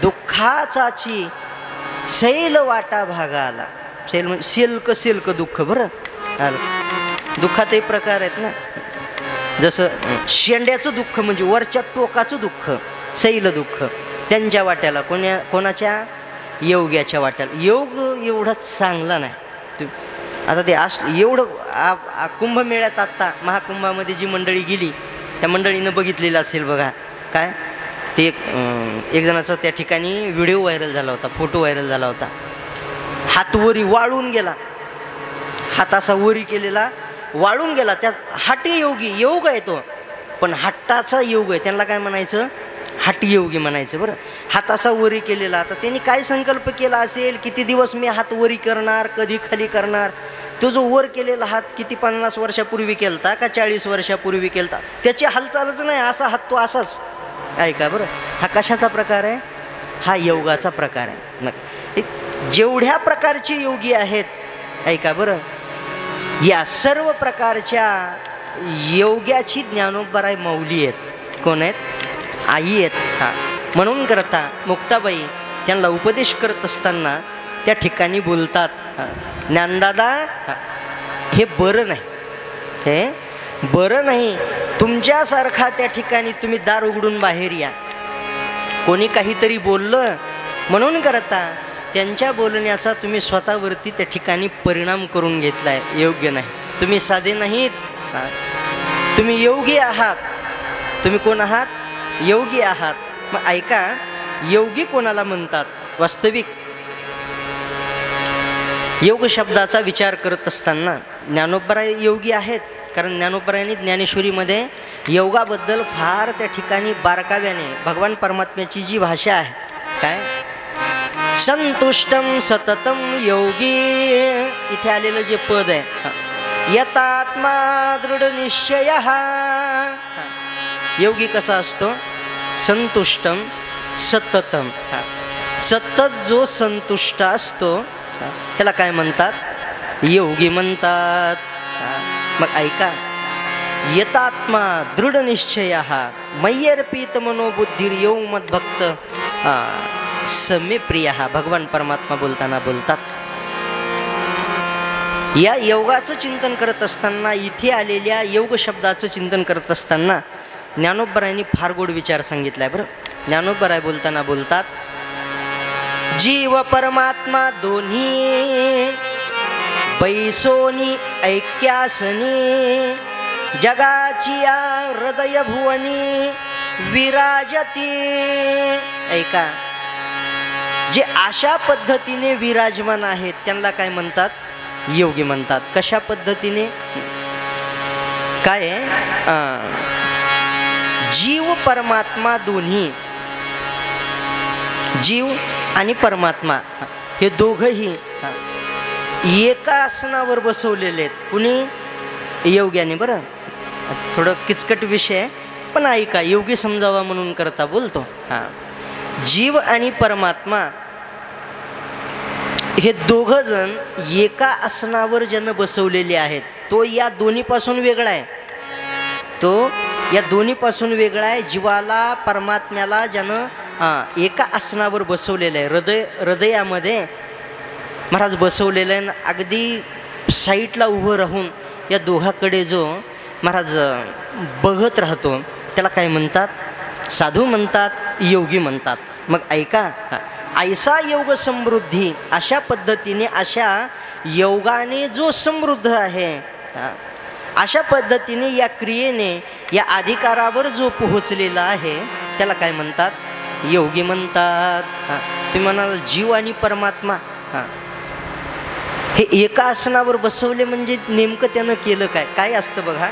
दुःखाचाची सैल वाटा भागाला. सैल म्हणजे सिल्क दुःख. बरं, दुःखातही प्रकार आहेत ना. जसं शेंड्याचं दुःख म्हणजे वरच्या टोकाचं दुःख, सैल दुःख. त्यांच्या वाट्याला, कोणाच्या? योग्याच्या वाट्याला. योग एवढा चांगला नाही. आता ते एवढं कुंभमेळ्यात आत्ता महाकुंभामध्ये जी मंडळी गेली त्या मंडळीनं बघितलेलं असेल बघा. काय ते एक जणाचा त्या ठिकाणी व्हिडिओ व्हायरल झाला होता, फोटो व्हायरल झाला होता. हात वरी वाळून गेला, हात असा वरी केलेला वाळून गेला. त्यात हाटी योगी, योग आहे तो, पण हट्टाचा योग आहे, त्यांना काय म्हणायचं, हाटी योगी म्हणायचं. बरं, हात असा वरी केलेला. आता त्यांनी काय संकल्प केला असेल, किती दिवस मी हात वरी करणार, कधी खाली करणार. तो जो वर केलेला हात किती 50 वर्षापूर्वी केलता का 40 वर्षापूर्वी केलता, त्याची हालचालच नाही, असा हात तो असाच. ऐका बरं, हा कशाचा प्रकार आहे, हा योगाचा प्रकार आहे. मग जेवढ्या प्रकारचे योगी आहेत, ऐका बरं, या सर्व प्रकारच्या योग्याची ज्ञानोबराय माऊली आहेत. कोण आहेत, आई आहेत. हा, म्हणून करता मुक्ताबाई त्यांना उपदेश करत असताना त्या ठिकाणी बोलतात, ज्ञानदादा हे बरं नाही, हे बरं नाही. तुमच्यासारखा त्या ठिकाणी तुम्ही दार उघडून बाहेर या. कोणी काहीतरी बोललं म्हणून करता त्यांच्या बोलण्याचा तुम्ही स्वतःवरती त्या ठिकाणी परिणाम करून घेतला आहे, योग्य नाही. तुम्ही साधे नाहीत, तुम्ही योगी आहात. तुम्ही कोण आहात, योगी आहात. मग ऐका, योगी कोणाला म्हणतात. वास्तविक योग शब्दाचा विचार करत असताना ज्ञानोबराय योगी आहेत, कारण ज्ञानोबरायांनी ज्ञानेश्वरीमध्ये योगाबद्दल फार त्या ठिकाणी बारकाव्याने भगवान परमात्म्याची जी भाषा आहे, काय संतुष्टम सततम योगी, इथे आलेलं जे पद आहे, यतात्मा दृढ निश्चय. योगी कसा असतो, संतुष्टम सततम. सतत जो संतुष्ट असतो त्याला काय म्हणतात, योगी म्हणतात. मग ऐका, यतात्मा दृढ निश्चय मय्यर्पित मनोबुद्धिर यो मद्भक्त समे प्रिय. भगवान परमात्मा बोलताना बोलतात. या योगाचं चिंतन करत असताना, इथे आलेल्या योग शब्दाचं चिंतन करत असताना ज्ञानोबरायांनी फार गोड विचार सांगितलाय. बरं, ज्ञानोबराय बोलताना बोलतात, जीव परमात्मा दोन्ही बैसोनी ऐक्यासनी, जगाची या हृदय भुवनी विराजती. ऐका, जे अशा पद्धतीने विराजमान आहेत त्यांना काय म्हणतात, योगी म्हणतात. कशा पद्धतीने, काय जीव परमात्मा दोन्ही, जीव आणि परमात्मा हे दोघंही एका आसनावर बसवलेले आहेत. कुणी, योग्याने. बरं, थोडं किचकट विषय आहे, पण ऐका, योगी समजावा म्हणून करता बोलतो. जीव आणि परमात्मा हे दोघं जण एका आसनावर ज्यानं बसवलेले आहेत, तो या दोन्हीपासून वेगळा आहे. तो या दोन्हीपासून वेगळा आहे. जीवाला परमात्म्याला ज्यानं एका आसनावर बसवलेलं आहे, हृदयामध्ये महाराज बसवलेलं आहे. अगदी साईटला उभं राहून या दोघाकडे जो महाराज बघत राहतो त्याला काय म्हणतात, साधू म्हणतात, योगी म्हणतात. मग ऐका, ऐसा योग समृद्धी, अशा पद्धतीने, अशा योगाने जो समृद्ध आहे, अशा पद्धतीने या क्रियेने या अधिकारावर जो पोहोचलेला आहे त्याला काय म्हणतात, योगी म्हणतात. तुम्ही म्हणाल जीव आणि परमात्मा हे एका आसनावर बसवले म्हणजे नेमकं त्यानं केलं काय, काय असतं बघा.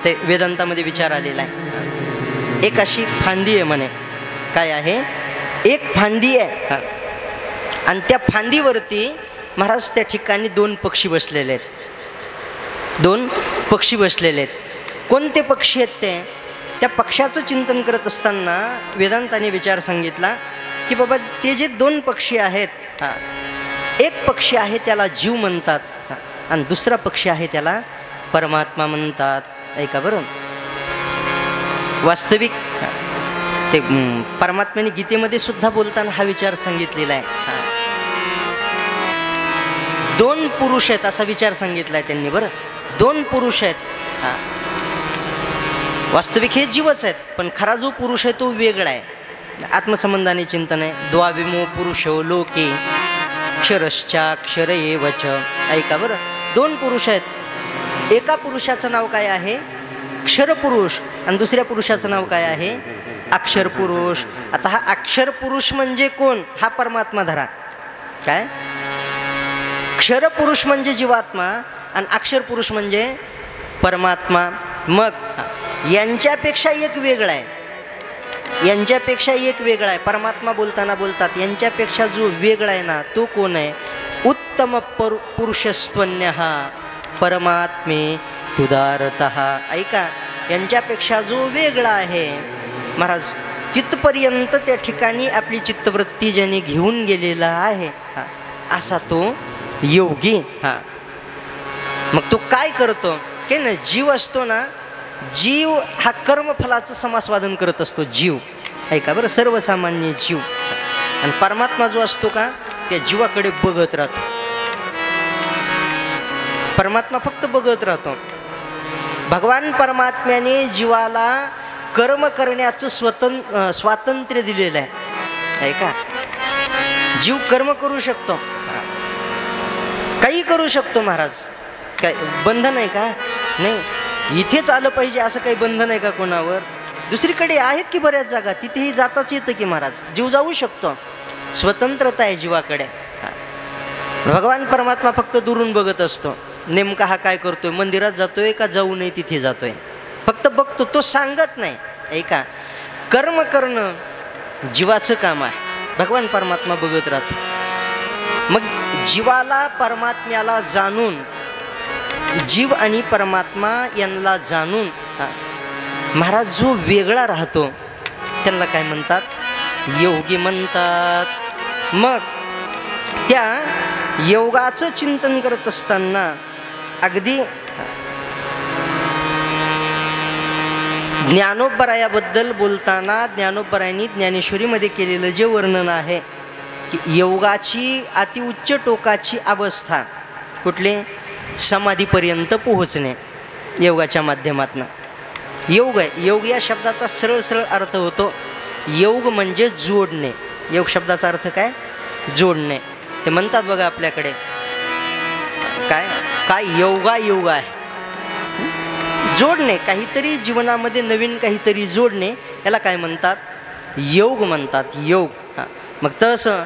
ते वेदांतामध्ये विचार आलेला आहे. एक अशी फांदी आहे म्हणे, काय आहे, एक फांदी आहे, आणि त्या फांदीवरती महाराज त्या ठिकाणी दोन पक्षी बसलेले आहेत. दोन पक्षी बसलेले आहेत. कोणते पक्षी आहेत ते, त्या पक्षाचं चिंतन करत असताना वेदांताने विचार सांगितला की बाबा ते जे दोन पक्षी आहेत, एक पक्षी आहे त्याला जीव म्हणतात, आणि दुसरा पक्षी आहे त्याला परमात्मा म्हणतात. ऐका बरं, वास्तविक ते परमात्म्याने गीतेमध्ये सुद्धा बोलताना हा विचार सांगितलेला आहे. दोन पुरुष आहेत असा विचार सांगितला आहे त्यांनी. बरं, दोन पुरुष आहेत. वास्तविक हे जीवच आहेत, पण खरा जो पुरुष आहे तो वेगळा आहे. आत्मसंबंधाने चिंतन आहे. द्वाविमो पुरुषो लोके क्षरश्चाक्षर एव च. ऐका बरं, दोन पुरुष आहेत. एका पुरुषाचं नाव काय आहे? क्षर पुरुष. आणि दुसऱ्या पुरुषाचं नाव काय आहे? अक्षर पुरुष. आता हा अक्षर पुरुष म्हणजे कोण? हा परमात्मा धरा. काय? क्षर पुरुष म्हणजे जीवात्मा आणि अक्षर पुरुष म्हणजे परमात्मा. मग यांच्यापेक्षा एक वेगळा आहे, यांच्यापेक्षा एक वेगळा आहे. परमात्मा बोलताना बोलतात यांच्यापेक्षा जो वेगळा आहे ना तो कोण आहे? उत्तम पुरुषस्त्वन्यः परमात्मे तुदारतः. ऐका, यांच्यापेक्षा जो वेगळा आहे महाराज, तिथपर्यंत त्या ठिकाणी आपली चित्तवृत्ती ज्याने घेऊन गेलेला आहे असा तो योगी. मग तो काय करतो? काय ना, जीव असतो ना, जीव हा कर्मफलाचं समास्वादन करत असतो. जीव ऐका बरं, सर्वसामान्य जीव. आणि परमात्मा जो असतो का त्या जीवाकडे बघत राहतो. परमात्मा फक्त बघत राहतो. भगवान परमात्म्याने जीवाला कर्म करण्याचं स्वातंत्र्य दिलेलं आहे. ऐका, जीव कर्म करू शकतो, काही करू शकतो महाराज. काय बंधन आहे का? नाही. इथेच आलं पाहिजे असं काही बंधन आहे का कोणावर? दुसरीकडे आहेत की बऱ्याच जागा, तिथेही जाताच येतं की महाराज. जीव जाऊ शकतो, स्वतंत्रता आहे जीवाकडे. भगवान परमात्मा फक्त दुरून बघत असतो. नेमका हा काय करतोय? मंदिरात जातोय का जाऊ नये तिथे जातोय? फक्त बघतो, तो सांगत नाही. ऐका, कर्म करणं जीवाचं काम आहे. भगवान परमात्मा बघत राहतो. मग जीवाला परमात्म्याला जाणून, जीव आणि परमात्मा यांना जाणून महाराज जो वेगळा राहतो त्यांना काय म्हणतात? योगी म्हणतात. मग त्या योगाचं चिंतन करत असताना अगदी ज्ञानोबरायाबद्दल बोलताना ज्ञानोबरायांनी ज्ञानेश्वरीमध्ये केलेलं जे वर्णन आहे की योगाची अतिउच्च टोकाची अवस्था कुठले? समाधीपर्यंत पोहोचणे योगाच्या माध्यमातून. योग आहे. योग या शब्दाचा सरळ सरळ अर्थ होतो योग म्हणजे जोडणे. योग शब्दाचा अर्थ काय? जोडणे. ते म्हणतात बघा आपल्याकडे काय काय योगा योग आहे, जोडणे. काहीतरी जीवनामध्ये नवीन काहीतरी जोडणे याला काय म्हणतात? योग म्हणतात. योग. मग तसं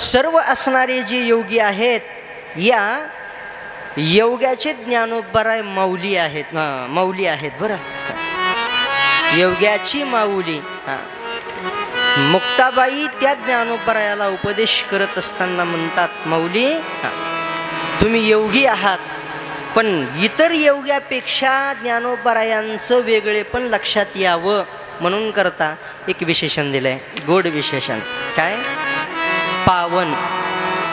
सर्व असणारे जे योगी आहेत या योग्याचे ज्ञानोबराय माऊली आहेत. माऊली आहेत बरं, योग्याची माऊली. मुक्ताबाई त्या ज्ञानोबरायाला उपदेश करत असताना म्हणतात, माऊली तुम्ही योगी आहात, पण इतर योग्यापेक्षा ज्ञानोबरायांचं वेगळे पण लक्षात यावं म्हणून करता एक विशेषण दिलं आहे, गोड विशेषण. काय? पावन.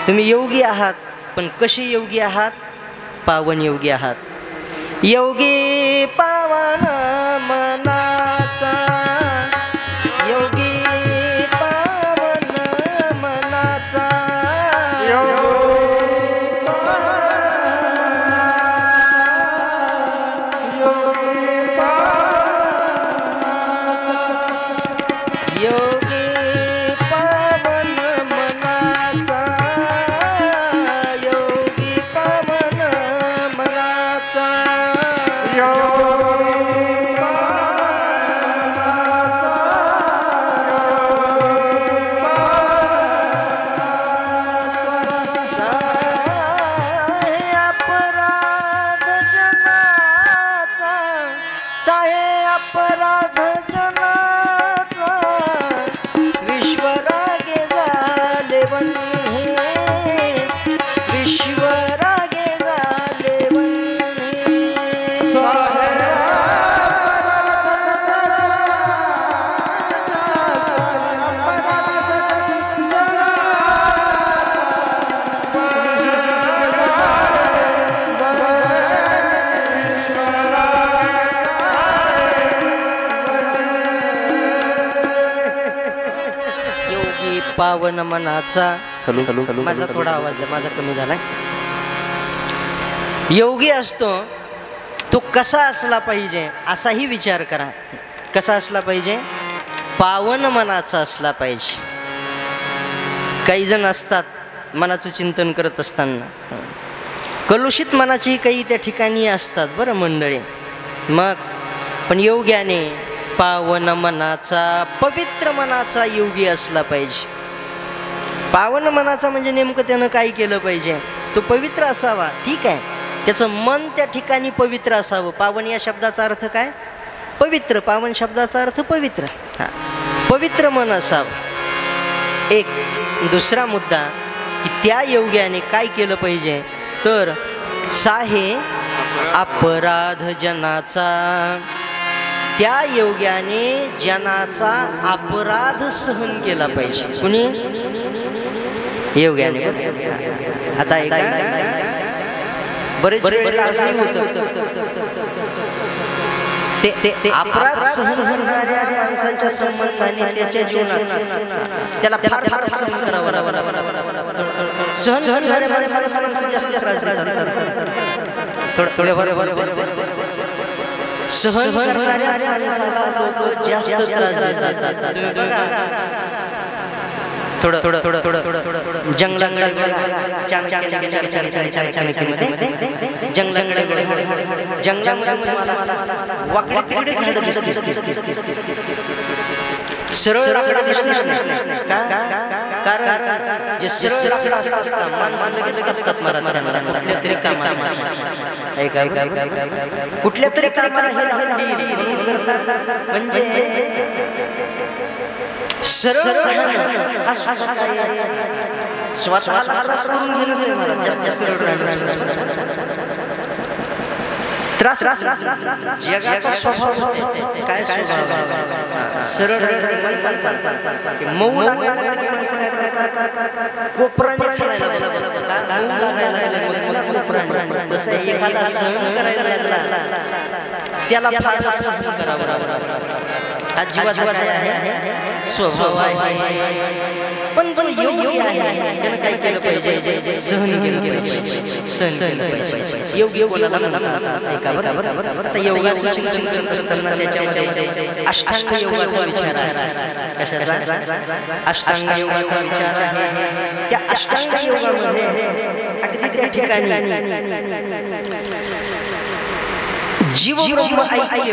तुम्ही योगी आहात, पण कसे योगी आहात? पावन योगी आहात. योगी पावन मनाचा, योगी पावन मनाचा, पावन मनाचा. माझा थोडा आवाज द्या, माझा कमी झालाय. योगी असतो तो कसा असला पाहिजे असाही विचार करा. कसा असला पाहिजे? पावन मनाचा असला पाहिजे. काही जण असतात मनाचं चिंतन करत असताना कलुषित मनाची काही त्या ठिकाणी असतात बरं मंडळी. मग पण योग्याने पावन मनाचा, पवित्र मनाचा योगी असला पाहिजे. पावन मनाचा म्हणजे नेमकं त्यानं काय केलं पाहिजे, तो पवित्र असावा. ठीक आहे, त्याचं मन त्या ठिकाणी पवित्र असावं. पावन या शब्दाचा अर्थ काय, पवित्र. पावन शब्दाचा अर्थ पवित्र. हां, पवित्र मन असावं. एक दुसरा मुद्दा की त्या योग्याने काय केलं पाहिजे, तर साहे अपराध जनाचा, त्या योग्याने जनाचा अपराध सहन केला पाहिजे. कुणी, योग्याने. आता ऐका, बरेच वेळेला असंही होतं ते अपराध सहन करणाऱ्या माणसाच्या संबंधाने त्याच्या जीवनात त्याला फार फार सहन करावं लागतं. सहन करणाऱ्या माणसाला जास्त त्रास देतात. सहन करणाऱ्या माणसाला लोक जास्त त्रास देतात. थोडं थोडं थोडं थोडं जंगलांकडे जंगलामध्ये तुम्हाला वाकडे तिकडे झाडं दिसतील, सरळ लाकडं दिसणार नाही. कारण जे सरळ लाकडं असतात माणसं लगेच कचकच मारत कुठल्या तरी कामासाठी, कुठल्या तरी कामाला म्हणजे सरळ स्वतःला त्रास जगाचा स्वभाव काय सरळ मऊ कोपराने तसं एखादा सहन करायला लागला त्याला फार सहन करावं लागतं. हा जीवाचा काय आहे, स्वभाव आहे. पण योगी आहे त्यानं काय केलं पाहिजे, सहन केलं पाहिजे. सहन केलं पाहिजे. योगी कोणाला म्हणतात ऐका बरं. आता योगाचं चिंतन करत असताना त्याच्यामध्ये अष्टांग योगाचा विचार आहे. कशाचा, अष्टांग योगाचा विचार आहे. त्या अष्टांग योगामध्ये अगदी त्या ठिकाणी जीव ब्रह्म ऐक्य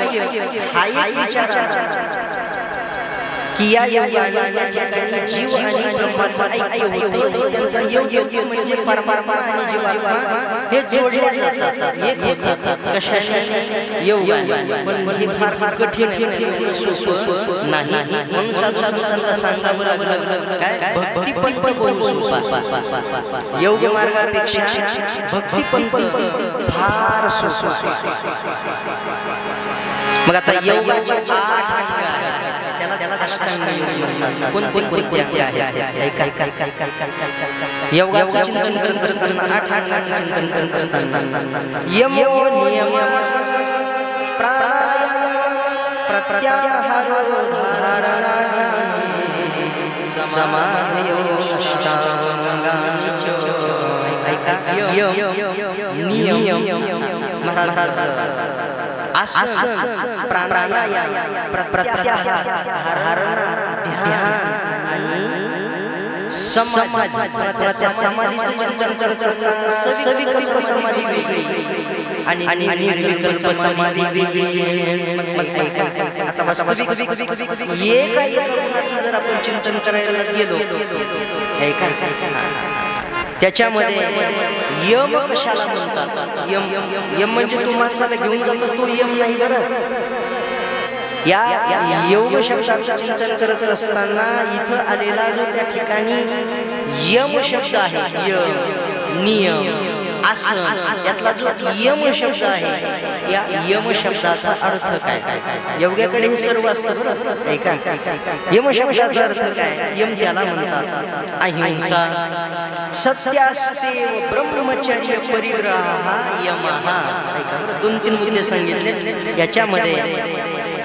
हा एक विचार की या ठिकाणी जीव आणि ब्रह्माचं ऐक्य होतं. त्यांचा योग्य म्हणजे परमात्मा आणि जीवात्मा हे जोडले जातात, एक होतात. कशाने, योगाने. पण हे फार कठीण आहे, सोपं नाही. म्हणून साधू संतांना सांगावं लागलं काय, भक्तिपंथ बहु सोपा, योग मार्गापेक्षा भक्तिपंथ फार सोपा. मग आता योगाचे 8 अंग आहेत, त्याला अष्टांग योग म्हणतात. कोणते आहेत, योगाचं चिंतन करत असताना 8 अंगाचं चिंतन करत असताना यमो नियम प्राणायाम प्रत्याहारो धारणा समाधयो अष्टांगांच. नियम महाराज आसन, प्राणायाम, प्रत्याहार, ध्यान आणि समाधी. समाधीचं चिंतन करत असताना सविकल्प समाधी वेगळी आणि निर्विकल्प समाधी वेगळी. आता वास्तविक एका गुणाचं जर आपण चिंतन करायला गेलो, त्याच्यामध्ये यम कशाला म्हणतात, यम म्हणजे तू माणसाला घेऊन जातो तो यम नाही बरं. या योग शब्दाचं चिंतन करत असताना इथं आलेला जो त्या ठिकाणी यम शब्द आहे, नियम, आसन, यातला जो यम शब्द आहे, या यम शब्दाचा अर्थ काय, योग्याकडे हे सर्व असतं. ऐका, यम शब्दाचा अर्थ काय, यम त्याला म्हणतात अहिंसा, सत्यास्तेव ब्रह्मचर्य परिग्रह यमः. 2-3 मुद्दे सांगितले. याच्यामध्ये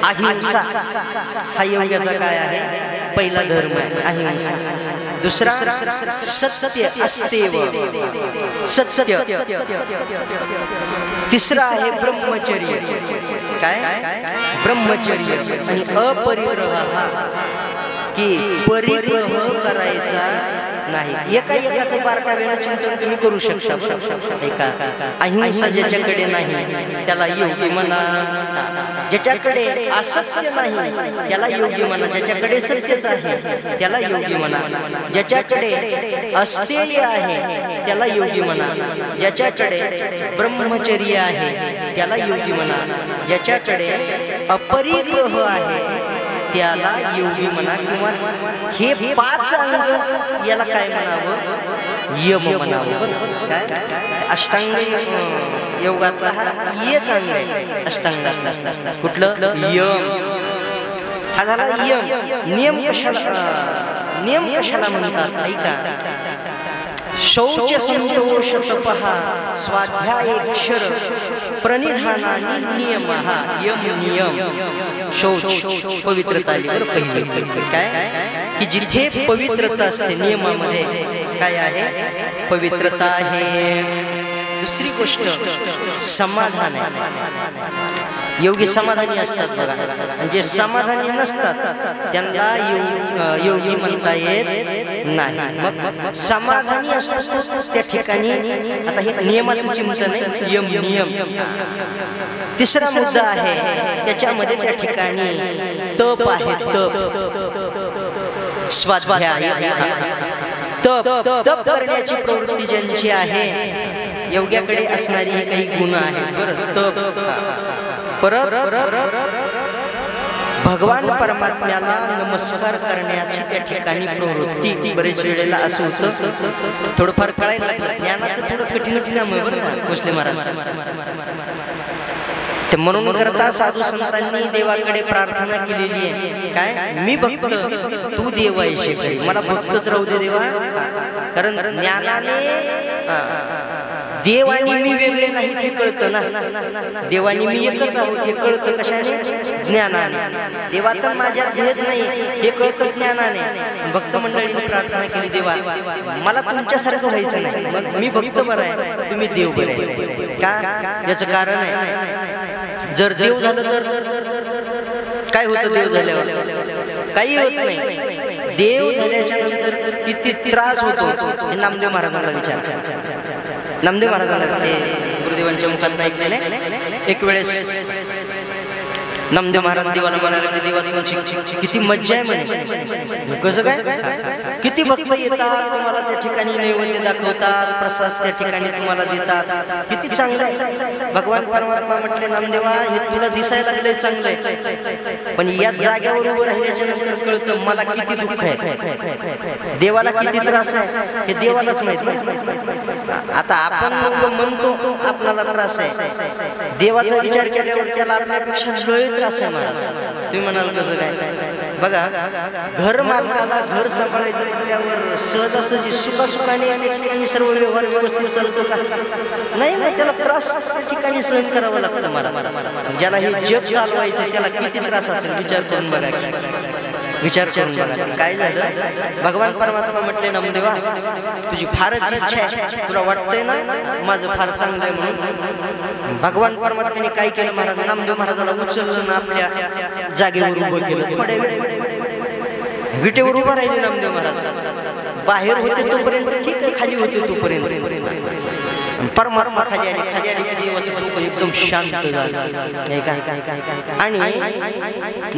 अहिंसा हा योगाचा काय आहे, पहिला धर्म आहे अहिंसा. दुसरा सत्य अस्तेव, सत्य. तिसरा आहे ब्रह्मचर्य, काय ब्रह्मचर्य. आणि अपरिग्रह की परिग्रह करायचा नाही. एका एकाचं बारकावेनं चिंतन तुम्ही करू शकता. एका अहिंसा ज्याच्याकडे नाही त्याला योगी म्हणा, ज्याच्याकडे असत्य नाही त्याला योगी म्हणा, ज्याच्याकडे सत्यच आहे त्याला योगी म्हणा, ज्याच्याकडे अस्तेय आहे त्याला योगी म्हणा, ज्याच्याकडे ब्रह्मचर्य आहे त्याला योगी म्हणा, ज्याच्याकडे अपरिग्रह आहे त्याला योगी म्हणा. किंवा हे 5 अंग याला काय म्हणावं? यम म्हणावं. काय अष्टांग योगातला हा एक अंग आहे अष्टांगातला. कुठलं? यम. हा झाला यम. नियम कशाला म्हणतात? ऐका. शौच संतोष तपहा स्वाध्याय अक्षर प्रणिधानानि नियमः. यम नियम. शौच पवित्रता आली बरं पहिली. काय की जिथे पवित्रता असते नियमामध्ये काय आहे? पवित्रता आहे. दुसरी गोष्ट समाधान आहे. योगी समाधानी असतात बघा. म्हणजे समाधानी नसतात त्यांना योगी म्हणता येत नाही. मग समाधानी असतो त्या ठिकाणी. आता हे नियमाचं चिंतन आहे. यम नियम. तिसरा मुद्दा आहे त्याच्यामध्ये त्या ठिकाणी तप आहे. तप स्वाध्याय. तप करण्याची प्रवृत्ती ज्यांची आहे योग्याकडे असणारी ही काही गुण आहेत. बरं तप. परत भगवान परमात्म्याला नमस्कार करण्याची त्या ठिकाणी प्रवृत्ती. बरेच वेळेला असं होतं थोडंफार कळायला लागलं. ज्ञानाचं थोडं कठीणच काम आहे बरं का भोसले महाराज. ते म्हणून करता साधू संतांनी देवाकडे प्रार्थना केलेली आहे. काय? मी भक्त तू देव ऐशे करी. मला भक्तच राहू दे देवा. कारण ज्ञानाने देव आणि मी वेगळे नाही हे कळतं ना. देवानी मी एकच आहोत हे कळतं कशाने? ज्ञानाने. देवा तर माझ्यात भेद नाही हे कळतं ज्ञानाने. भक्त मंडळीने प्रार्थना केली देवा मला तुमच्यासारखं व्हायचं नाही. मग मी भक्त बरं आहे तुम्ही देव बरं आहे. का? याचं कारण आहे जर देव झालं तर काय होतं? देव झाल्यावर काही होत नाही. देव झाल्याच्या नंतर किती त्रास होतो हे नामदेव महाराजांना विचार. नामदेव महाराजांना ते गुरुदेवांच्या मुखात ऐकलेले. एक वेळेस नामदेव महाराज देवाला म्हणाले देवा तुमची किती मज्जा आहे म्हणे. कसं काय? किती भक्त येतात तुम्हाला त्या ठिकाणी नैवेद्य दाखवतात, प्रसाद त्या ठिकाणी तुम्हाला देतात, किती चांगलं आहे. भगवान परमात्मा म्हटले नामदेवा हे तुला दिसायला लागलंय चांगलं आहे पण या जागेवर उभं राहिल्याच्या नंतर कळतं मला किती दुःख आहे, देवाला किती त्रास आहे हे देवालाच माहित. आता आपण म्हणतो आपल्याला त्रास आहे, देवाचा विचार केल्यावर त्याला आपल्यापेक्षा लय त्रास आहे महाराज. तुम्ही म्हणाल कसं काय? बघा घर मालकाला घर सांभाळायचं म्हटल्यावर सहजासहजी सुखासुखाने त्या ठिकाणी सर्व व्यवहार व्यवस्थित चालतो का? नाही नाही, त्याला त्रास ठिकाणी सहन करावं लागतं मला. ज्याला हे जग चालवायचं त्याला किती त्रास असेल विचार करून बघा. विचार करून बघा काय झालं. भगवान परमात्मा म्हटले नामदेवा तुझी फारच इच्छा आहे, तुला वाटतंय ना माझं फार चांगलं आहे म्हणून. भगवान परमात्म्याने काय केलं महाराज, नामदेव महाराजाला उचललं ना आपल्या जागेवर उभं केलं. थोड्या वेळ विटेवर उभं राहिले नामदेव महाराज. बाहेर होते तोपर्यंत ठीक आहे, खाली होते तोपर्यंत परमात्मा खाली आले. खाली आले की देवाचं डोकं एकदम शांत झालं. आणि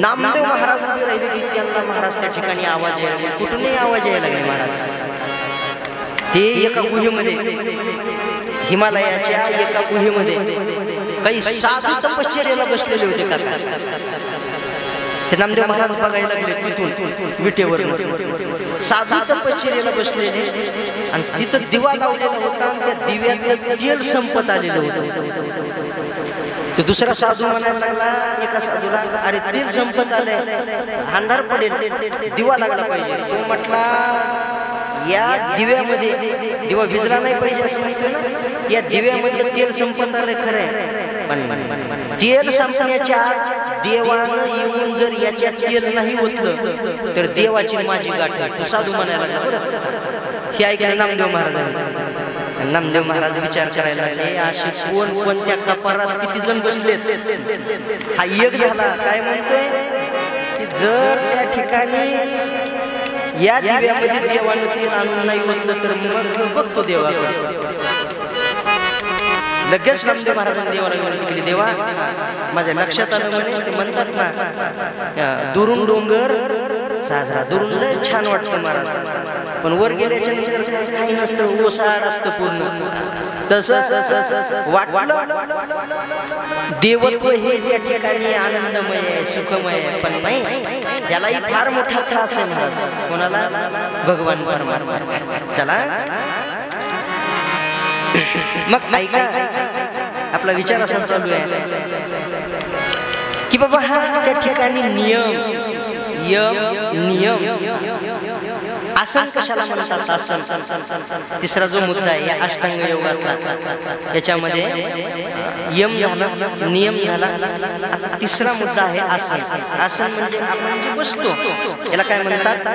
नामदेव महाराज उभे राहिले की त्यांना महाराज त्या ठिकाणी आवाज यायला लागले. कुठूनही आवाज यायला लागले महाराज. ते एका गुहेमध्ये, हिमालयाच्या एका गुहेमध्ये काही साधू तपश्चर्याला बसलेले होते काका. ते नामदेव महाराज बघायला लागले तिथून विटेवर साधू तपश्चर्याला बसलेले आणि तिथं दिवा लावलेला होता आणि त्या दिव्यात तेल संपत आलेलं होतं. तो दुसरा साधू म्हणायला लागला एका साधूला, अरे तेल संपत आलंय, अंधार पडेल, दिवा लागला पाहिजे. तो म्हटला या दिव्यामध्ये दिवा विजला नाही पाहिजे असं म्हणतोय ना, या दिव्यामधलं तेल संपत आलंय खरंय पण तेल संपण्याच्या देवानं येऊन जर याच्यात तेल नाही ओतलं तर देवाची माझी गाठ. तो साधू म्हणायला लागला. हे ऐकलं नामदेव महाराजांनी. नामदेव महाराज विचार करायला लागले अशी कोण कोणत्या कपारात किती जण बसलेत. हा एक झाला. काय म्हणतोय की जर त्या ठिकाणी या दिव्यामध्ये देवानं तेल आणून नाही ओतलं तर मग बघतो देवाकडे. लगेच नामदेव महाराजांनी देवाला विनंती केली, देवा माझ्या लक्षात आलं म्हणे, ते म्हणतात ना दुरून डोंगर साजरा, दुरून लय छान वाटतं महाराज, पण वर गेल्याच्या नंतर काही नसतं, ओसाड असतं पूर्ण. तसं वाटलं देवत्व हे त्या ठिकाणी आनंदमय आहे, सुखमय आहे, पण नाही, त्यालाही फार मोठा त्रास आहे महाराज. कोणाला? भगवान परमात्मा. चला मग ऐका, आपला विचार असा चालू आहे की बाबा हा त्या ठिकाणी नियम आसन कशाला म्हणतात? आसन तिसरा जो मुद्दा आहे या अष्टांग योगातला, याच्यामध्ये यम झाला, नियम झाला, आता तिसरा मुद्दा आहे आसन. आसन म्हणजे आपण जे बसतो याला काय म्हणतात?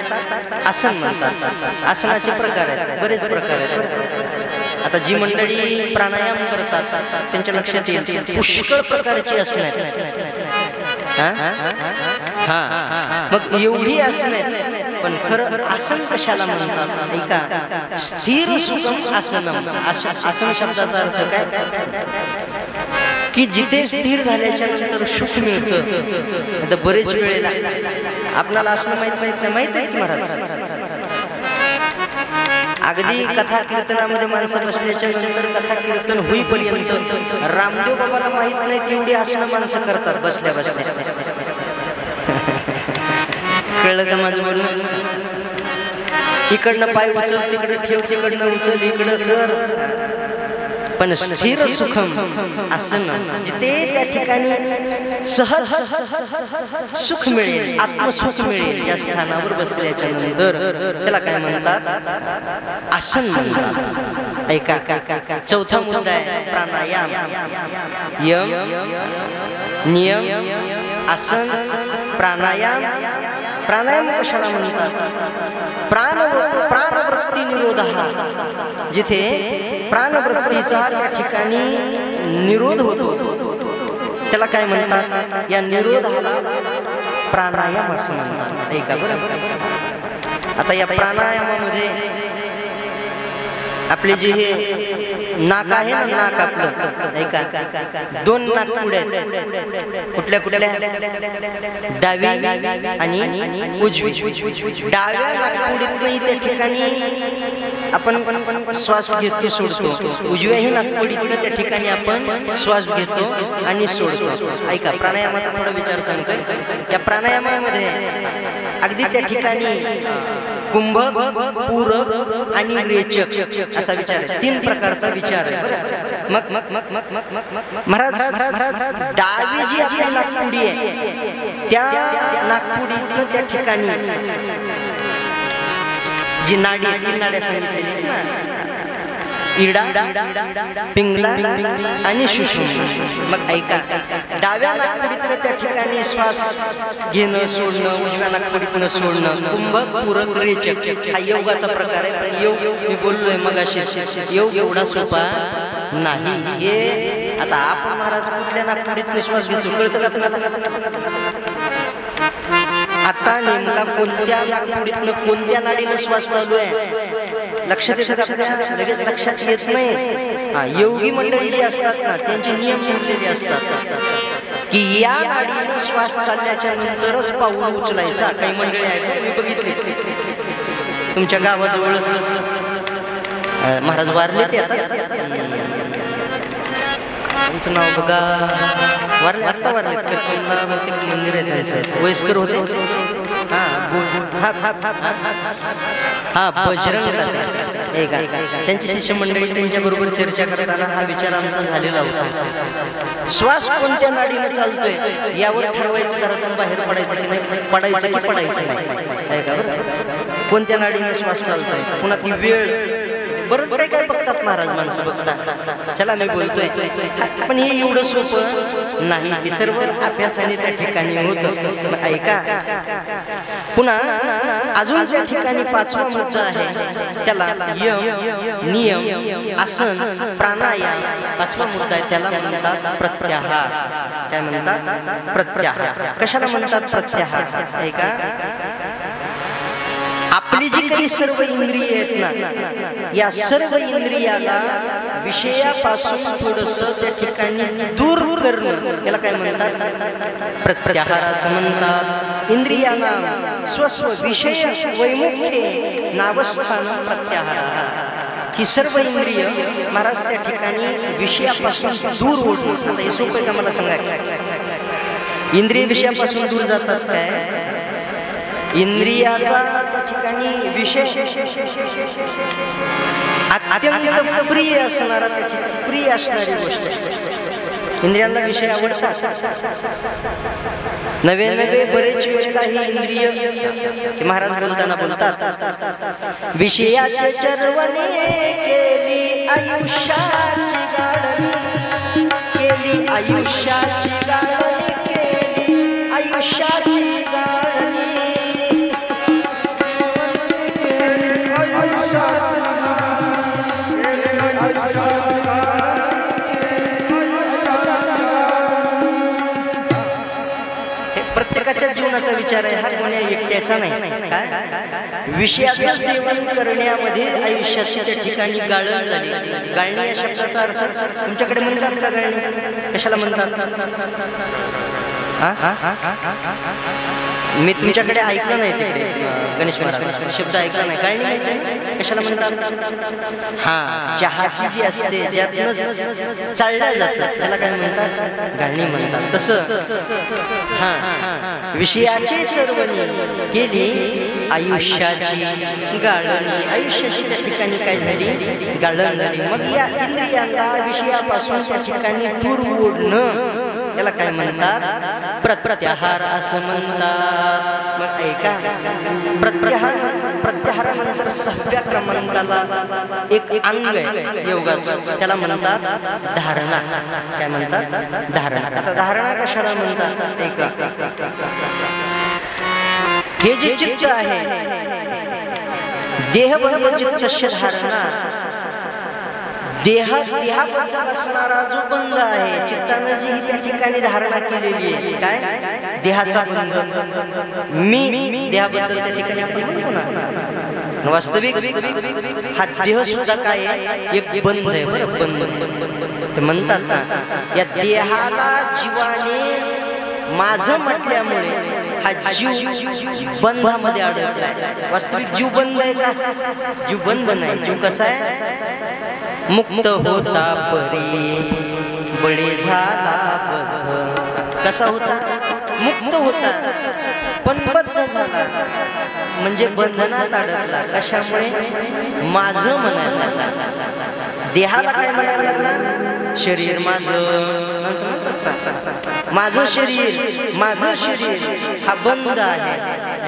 आसन म्हणतात. आसनाचे प्रकार आहेत, बरेच प्रकार आहेत. आता जी मंडळी प्राणायाम करतात त्यांच्या लक्षात येईल पुष्कळ प्रकारची आसनं आहेत. मग एवढी आसनं आहेत, पण खरं आसन कशाला म्हणतात? ऐका, स्थिर सुखम आसनम. आसन शब्दाचा अर्थ काय? की जिथे स्थिर झाल्याच्या नंतर सुख मिळतं. आता बरेच वेळेला आपल्याला आसनं माहित आहे की महाराज? अगदी कथा कीर्तनामध्ये माणसं बसल्याच्या नंतर कथा कीर्तन होईपर्यंत रामदेव बाबाला माहित नाही तेवढी आसनं माणसं करतात बसल्या बसल्या. कळलं का माझं बोलणं? इकडनं पाय उचल, तिकडे ठेव, तिकडनं उचल, इकडं कर. पण स्थिर सुखम आसन, जिथे त्या ठिकाणी सहज सुख मिळेल, आत्मसुख मिळेल, या स्थानावर बसल्याच्या नंतर त्याला काय म्हणतात? आसन म्हणतात. ऐका, चौथा मुद्दा आहे प्राणायाम. यम, नियम, आसन, प्राणायाम. प्राणायाम कशाला म्हणतात? प्राणवृत्ती निरोध. जिथे प्राणवृत्तीचा त्या ठिकाणी निरोध होतो त्याला काय म्हणतात? या निरोधाला प्राणायाम असं म्हणतात. ऐका बरं, आता या प्राणायामामध्ये आपले जे हे नाक आहे ना, नाक आपलं, ऐका, दोन नाकपुड्या आहेत. कुठल्या कुठल्या? डावी आणि उजवी. डाव्या नाकपुडीत त्या ठिकाणी आपण श्वास घेतो सोडतो, उजव्याही नाकपुडीत त्या ठिकाणी आपण श्वास घेतो आणि सोडतो. ऐका, प्राणायामाचा थोडा विचार सांगतोय. त्या प्राणायामामध्ये अगदी त्या ठिकाणी कुंभक, पूरक आणि रेचक असा विचार आहे. तीन प्रकारचा विचार आहे. मग महाराज, डावी जी आपली नाकपुडी आहे त्या नाकपुडीतनं त्या ठिकाणी जी नाडी, तीन नाड्या सांगितलेली ना, इडा, पिंगला आणि सुषुम्ना. मग ऐका, डाव्या नाकपुडीतनं त्या ठिकाणी श्वास घेणं सोडणं, उजव्या नाकपुडीतनं सोडणं, कुंभक, पूरक, रेचक हा योगाचा प्रकार आहे. पण योग मी बोललोय मगाशी, योग एवढा सोपा नाही. हे आता आपण महाराज कुठल्या नाकपुडीतनं श्वास घेतो कळतं का तुम्हाला? आता नेमका कोणत्या नाकपुडीतनं कोणत्या नाडीनं श्वास चालू आहे लक्षात येतं का आपल्याला? लगेच लक्षात येत नाही. योगी मंडळी जी असतात ना, त्यांचे नियम ठरलेले असतात की या नाडीनं श्वास चालल्याच्या नंतरच पाऊल उचलायचा. काही मंडळी आहेत, मी बघितले तुमच्या गावाजवळच महाराज वारले, ते आता त्यांचं नाव बघा, वारले, आत्ता वारले, मंदिर आहे त्यांचं, वयस्कर होते. हा बजरंग त्यांची शिष्य मंडळी, त्यांच्या बरोबर चर्चा करताना हा विचार आमचा झालेला होता. श्वास कोणत्या नाडीने चालतोय यावर ठरवायचं, घरातून बाहेर पडायचं की नाही, पडायचं की पडायचं नाही, कोणत्या नाडीने श्वास चालतोय, पुन्हा ती वेळ, बरंच काय काय बघतात महाराज माणसं बघतात. चला मी बोलतोय, पण हे एवढं सोपं नाही, ते सर्व अभ्यासाने त्या ठिकाणी होतं. ऐका, पुन्हा अजून त्या ठिकाणी पाचवा मुद्दा आहे, त्याला यम, नियम, आसन, प्राणायाम. पाचवा मुद्दा आहे, त्याला म्हणतात प्रत्याहार. काय म्हणतात? प्रत्याहार. कशाला म्हणतात प्रत्याहार? ऐका, आपली जी काही सर्व इंद्रिय आहेत ना, या सर्व इंद्रियाला विषयापासून थोडस त्या ठिकाणी दूर करणं याला काय म्हणतात? प्रत्याहार असं म्हणतात. इंद्रियांना स्वस्व विषय वैमुख्ये नावस्थान प्रत्याहार. ही सर्व इंद्रिय महाराज त्या ठिकाणी विषयापासून दूर ओढून, आता हे सोपं का मला सांगा, इंद्रिय विषयापासून दूर जातात काय? इंद्रियाचा त्या ठिकाणी विषय अत्यंत प्रिय असणारा, त्या ठिकाणी प्रिय असणारी गोष्ट. इंद्रियांना विषय आवडतात. नवे नवे बरेच वेळेला ही इंद्रिय महाराज बोलताना बोलतात, विषयाचे चरवणे केली आयुष्याची गाडणी, केली आयुष्याची गाडणी, केली आयुष्याची गाडणी. प्रत्येकाच्या जीवनाचा विचार आहे, हा कोणी एकट्याचा नाही. काय विषयाचं सेवन करण्यामध्ये आयुष्याची त्या ठिकाणी गाळण झाली. गाळणी या शब्दाचा अर्थ तुमच्याकडे म्हणतात का? गाळणी कशाला म्हणतात? मी तुमच्याकडे ऐकलं नाही, तिकडे गणेश महाराज शब्द ऐकला नाही. गाळणी माहिती कशाला म्हणतात? हा, चहाची जी असते ज्यातनं चालल्या जातात त्याला काय म्हणतात? गाळणी म्हणतात. तसं हा, विषयाची चरवणी केली आयुष्याची गाळणी. आयुष्याची त्या ठिकाणी काय झाली? गाळण झाली. मग या इंद्रियांना विषयापासून त्या ठिकाणी दूर ओढणं याला काय म्हणतात? प्रत्याहार असं म्हणतात. मग ऐका, प्रत्याहारानंतर 6व्या क्रमांकाला एक अंग आहे योगाचं, त्याला म्हणतात धारणा. काय म्हणतात? धारणा. आता धारणा कशाला म्हणतात? ऐका, हे जे चित्त आहे, देहबंध चित्तस्य धारणा, देहाबद्दल असणारा जो बंध आहे, चित्तानं जी त्या ठिकाणी धारणा केलेली आहे, काय? देहाचा बंध. मी देहाबद्दल त्या ठिकाणी आपण म्हणतो ना, वास्तविक हा देह सुद्धा काय आहे? एक बंध आहे. बरं, बंध ते म्हणतात ना, या देहाला जीवाने माझं म्हटल्यामुळे हा जीव बंधामध्ये अडकलाय. वास्तविक जीव बंध आहे का? जीव बंध नाही. जीव कसा आहे? मुक्त होता परी बळी झाला बद्ध. कसा होता? मुक्त होता पण बद्ध झाला, म्हणजे बंधनात अडकला. कशामुळे? माझं म्हणायला लागला. देहाला काय म्हणायला लागला? शरीर माझं. माणसं म्हणतात माझं शरीर, माझं शरीर हा बंध आहे.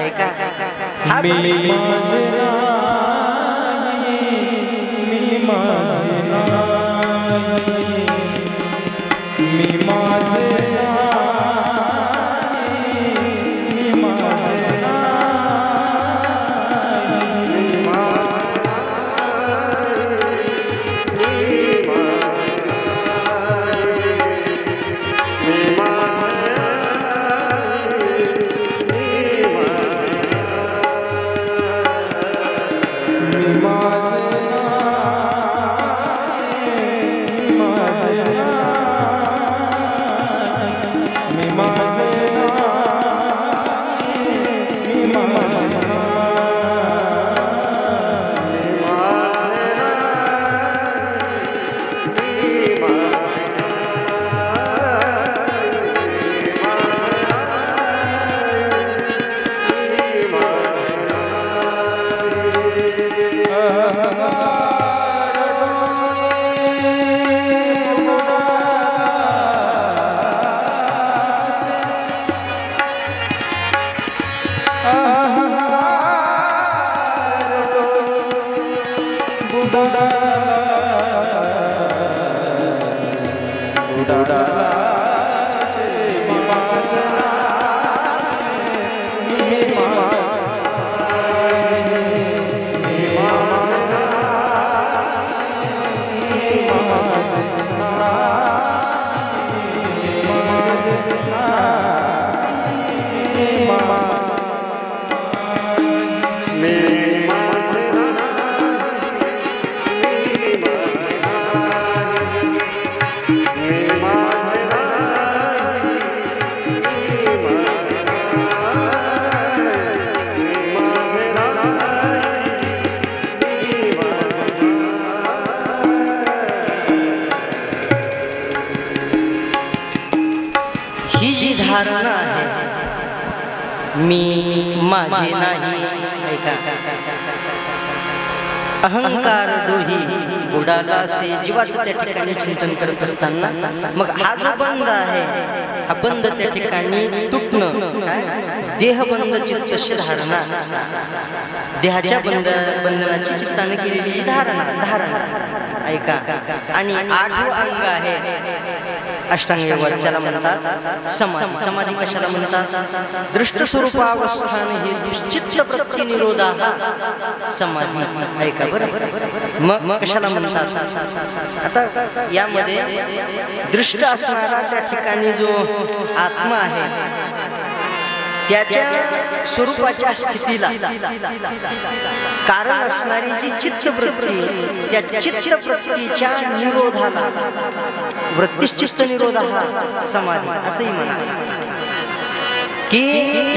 ऐका, हा me मी माझे नाही, ऐका, अहंकार डोही उडाला से जीवाचं त्या ठिकाणी चिंतन करत असताना मग हा जो बंध आहे, हा बंध त्या ठिकाणी तुटणं, देहबंध चित्तस्य धारणा, देहाच्या बंधनाची चित्ताने केलेली धारणा, ऐका. आणि 8वं अंग आहे अष्टांग योगाचं, त्याला म्हणतात समाधी. समाधी कशाला म्हणतात? दृष्ट स्वरूपावस्थान ही दुश्चित्त प्रवृत्ती निरोधा समाधी, ऐका बरं. मग कशाला म्हणतात? आता यामध्ये दृष्ट असणारा त्या ठिकाणी जो आत्मा आहे त्याच्या स्वरूपाच्या स्थितीला कारण असणारी जी चित्तवृत्ती, त्या चित्तवृत्तीच्या निरोधाला वृत्तिश्चित्त निरोध हा समाधी असंही म्हणा, की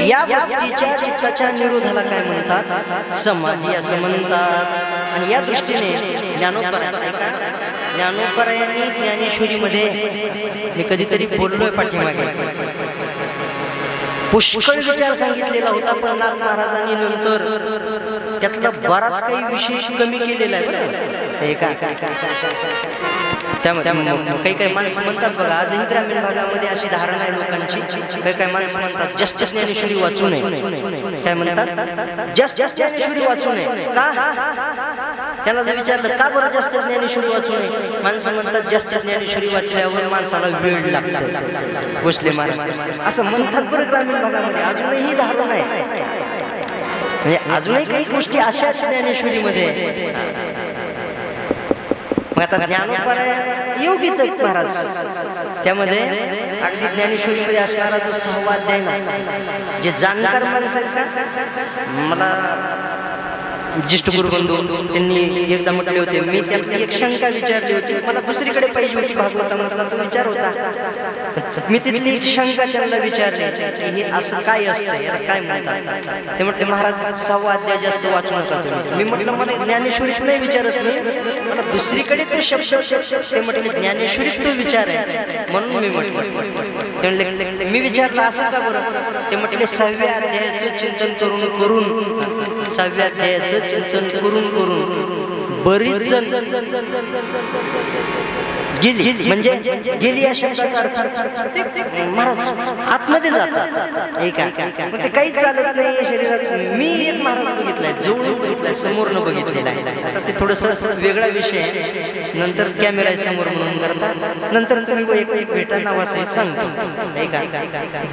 या वृत्तीच्या चित्ताच्या निरोधाला काय म्हणतात? समाधी असं म्हणतात. आणि या दृष्टीने ज्ञानोपरायांनी ज्ञानेश्वरीमध्ये मी कधीतरी बोललोय पाठीमागे, पुष्कळ विचार सांगितलेला होता, पण नाथ महाराजांनी नंतर त्यातला बराच काही विशेष कमी केलेला आहे. त्यामध्ये काही माणसं म्हणतात बघा, आजही ग्रामीण भागामध्ये अशी धारणा आहे लोकांची, काही माणसं म्हणतात जास्त ज्ञानेश्वरी वाचू नये. काय म्हणतात? जास्त ज्ञानेश्वरी वाचू नये का? त्याला जर विचारलं का बरं जास्त ज्ञानेश्वरी वाचू नये, माणसं म्हणतात जास्त ज्ञानेश्वरी वाचल्यावर माणसाला वेळ लागतो. भोसले महाराज असं म्हणतात बरं ग्रामीण भागामध्ये. अजूनही ही धारणा आहे, म्हणजे अजूनही काही गोष्टी अशा ज्ञानेश्वरीमध्ये. आता ज्ञानोपरायण योगीच आहेत महाराज, त्यामध्ये अगदी ज्ञानेश्वरीमध्ये असणारा जो 6वा अध्याय ना, जे जाणकार माणसं आहेत, मला ज्येष्ठ गुरुबंधू त्यांनी एकदा म्हटले होते, मी त्यातली एक शंका विचारली होती, मला दुसरीकडे पाहिजे होती भागवतामधला तो विचार होता, मी तिथली एक शंका त्यांना विचारली की हे असं काय असतं, याला काय म्हणतात? ते म्हटले महाराज 6वा अध्याय जास्त वाचू नका तुम्ही. मी म्हटलं मला ज्ञानेश्वरीत नाही विचारत नाही, मला दुसरीकडे तो शब्द, ते म्हटले ज्ञानेश्वरीत तो विचार आहे म्हणून मी म्हटलं. ते म्हणले मी विचारलं असं का बरं? ते म्हटले 6व्या अध्यायाचं चिंतन करून 6व्या अध्यायाचं चिंतन करून बरीच जण गेली, म्हणजे गेली या शब्दाचा अर्थ महाराज आतमध्ये जातात, ऐका, मग ते काहीच चालत नाही शरीरात. मी एक महाराज बघितलाय, जवळून बघितलाय, समोरनं बघितलेला आहे. आता ते थोडंसं वेगळा विषय आहे, नंतर कॅमेरा समोर म्हणून करतात, नंतर तुम्ही एक भेटा नावासहित सांगतो, ऐका.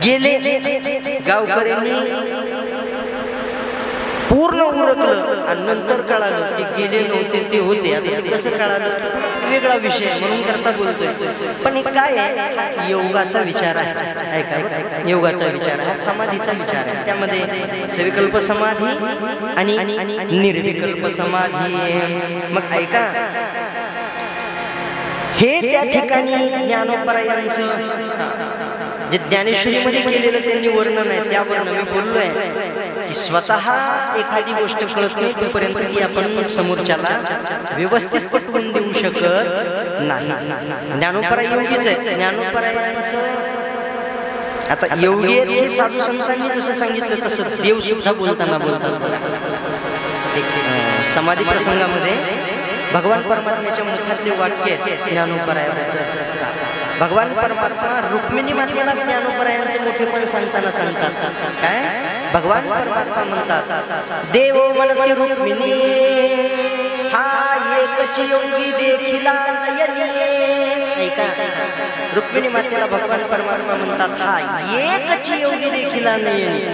गेले गावकऱ्यांनी पूर्ण उरकलं आणि नंतर कळालं की गेले नव्हते ते होते. आता ते कसं कळालं वेगळा विषय म्हणून करता बोलतोय, पण हे काय आहे? योगाचा विचार आहे, ऐका, योगाचा विचार आहे, समाधीचा विचार आहे. त्यामध्ये सविकल्प समाधी आणि निर्विकल्प समाधी. मग ऐका, हे त्या ठिकाणी ज्ञानोपरायांचं जे ज्ञानेश्वरीमध्ये केलेलं त्यांनी वर्णन आहे, त्यावरनं मी बोललोय की स्वतः एखादी गोष्ट कळत नाही तोपर्यंत ती आपण समोरच्याला व्यवस्थित पटवून देऊ शकत नाही. ज्ञानोपराय योगीच आहे. ज्ञानोपरायांचं आता योगी आहेत हे साधू संतांनी जसं सांगितलं तसं देव सुद्धा बोलताना समाधी प्रसंगामध्ये भगवान परमात्म्याच्या मुखातले वाक्य ज्ञानोपरायाबद्दल. भगवान परमात्मा रुक्मिणी मातेला ज्ञानोपरायांचे मोठेपण सांगताना सांगतात काय? भगवान परमात्मा म्हणतात, देव म्हणते रुक्मिणी हा एकच योगी देखिला नयनी. ऐका, रुक्मिणी मातेला भगवान परमात्मा म्हणतात हा एकच योगी देखिला नयनी,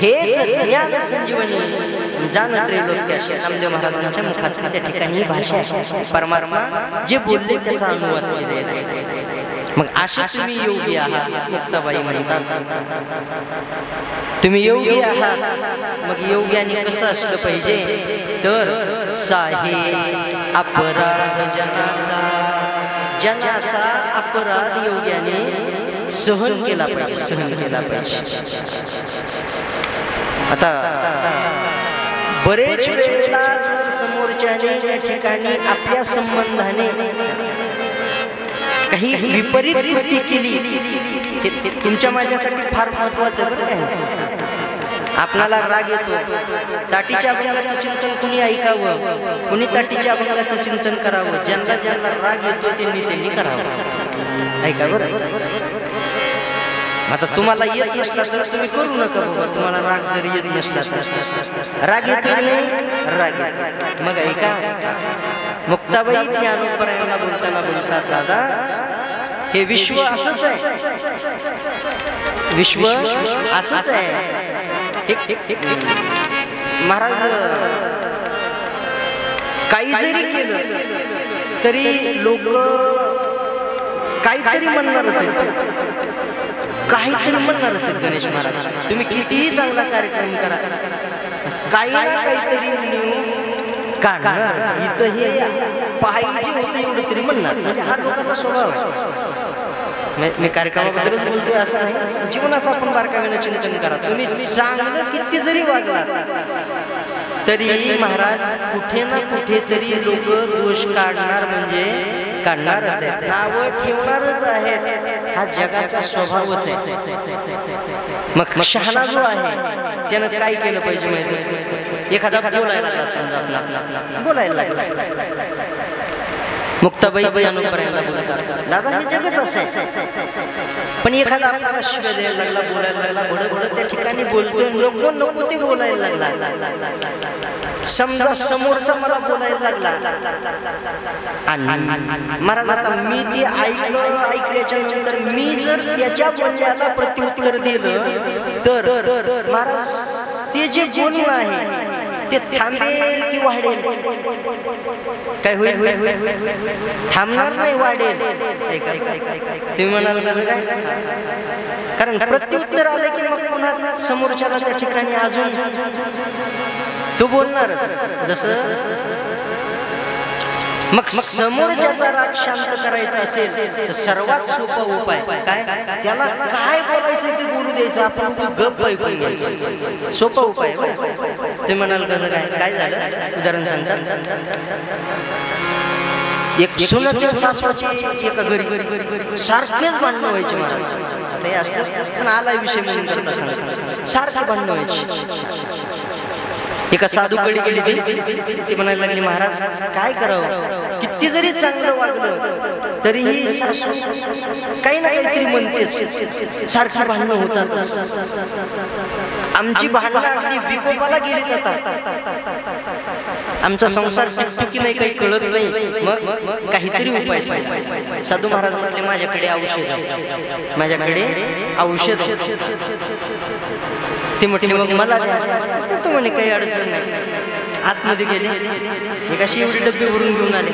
हेच ज्ञान संजीवनी जाण त्रैलोक्याशी. नामदेव महाराजांच्या मुखात त्या ठिकाणी भाषा परमात्मा जे बोलले त्याचा अनुवाद केलेला आहे. मग असे तुम्ही योगी आहात, मुक्ताबाई म्हणतात तुम्ही योगी आहात. मग योग्याने कसं असलं पाहिजे तर साहे अपराध जनाचा अपराध योग्याने सहन केला पाहिजे, सहन केला पाहिजे. आता बरेच वेळेला समोरच्याने त्या ठिकाणी आपल्या संबंधाने काही विपरीत कृती केली, तुमच्या माझ्यासाठी फार महत्वाचं आहे. आपल्याला राग येतो, ताटीच्या अभंगाचं चिंतन कुणी ऐकावं, कुणी ताटीच्या अभंगाचं चिंतन करावं, ज्यांना ज्यांना राग येतो त्यांनी करावं. ऐका बरं. आता तुम्हाला येत नसला तर तुम्ही करू नका बाबा. तुम्हाला राग जर येत नसला तर राग येतो नाही, राग येतो. मग ऐका, मुक्ताबाई ज्ञानोबरायांना बोलताना बोलतात, दादा हे विश्व असंच आहे, विश्व असंच आहे. महाराज काही जरी केलं तरी लोक काहीतरी म्हणणारच आहेत, काहीतरी म्हणणारच आहेत. गणेश महाराज तुम्ही कितीही चांगला कार्यक्रम करा, काही ना काहीतरी न्यू काढणार. इथं हे पाहिजे होतं एवढं तरी म्हणणार. म्हणजे हा लोकांचा स्वभाव आहे. मी कार्यक्रमाबद्दलच बोलतोय असं नाही, जीवनाचं आपण बारकाव्यानं चिंतन करा. तुम्ही चांगलं किती जरी वागला तरी महाराज कुठे ना कुठेतरी लोक दोष काढणार, म्हणजे काढणारच आहेत, नावं ठेवणारच आहेत. हा जगाचा स्वभावच आहे. मग शहाणा जो आहे त्यानं काय केलं पाहिजे माहिती? एखादा बोलायला लागला, समजा आपला बोलायला लागला, मुक्ताबाई ज्ञानोबरायांना बोलतात, दादा हे जगच असे. पण एखादा आपल्याला शिव्या द्यायला लागला, बोलायला लागला, बडबड त्या ठिकाणी बोलतोय, नको नको ते बोलायला लागला. समजा समोरचा मला बोलायला लागला आणि महाराज आता मी ते ऐकल्याच्या नंतर मी जर त्याच्या बोलण्याला प्रत्युत्तर दिलं तर महाराज ते जे बोलणं आहे ते थांबेल की वाढेल? काय होईल? थांबणार नाही, वाढेल. तुम्ही म्हणाल कसं काय? कारण प्रत्युत्तर आलं की मग पुन्हा समोरच्याला त्या ठिकाणी अजून तो बोलणारच. जसं मग समोरच्याचा राग शांत करायचा असेल तर सर्वात सोपा उपाय काय? त्याला काय बोलायचं ते बोलू द्यायचं, आपण गप ऐकून घ्यायचं. सोपा उपाय. ते म्हणाल कसं काय? काय झालं उदाहरण सांगतात. एक सुनाच्या सासवाची एका घरी सारखेच भांडणं व्हायचे महाराज. आता हे असतं पण आला विषय म्हणून करता सांगतात, सारखे भांडणं व्हायची. एका साधूकडे गेली ती म्हणायला लागली, महाराज काय करावं, किती जरी चांगलं वागलं तरीही सासू काही ना काहीतरी म्हणतेच, सारखी भांडणं होतातच. आमची भांडणं अगदी विकोपाला गेली जातात, आमचा संसार टिकतो की नाही काही कळत नाही. मग काहीतरी उपाय सांगा. साधू महाराज म्हटले, माझ्याकडे औषध आहे, माझ्याकडे औषध. ते म्हटले, मग मला द्या. तू म्हणे काही अडचण नाही. आतमध्ये गेले, एक अशी एवढी डब्बी भरून घेऊन आले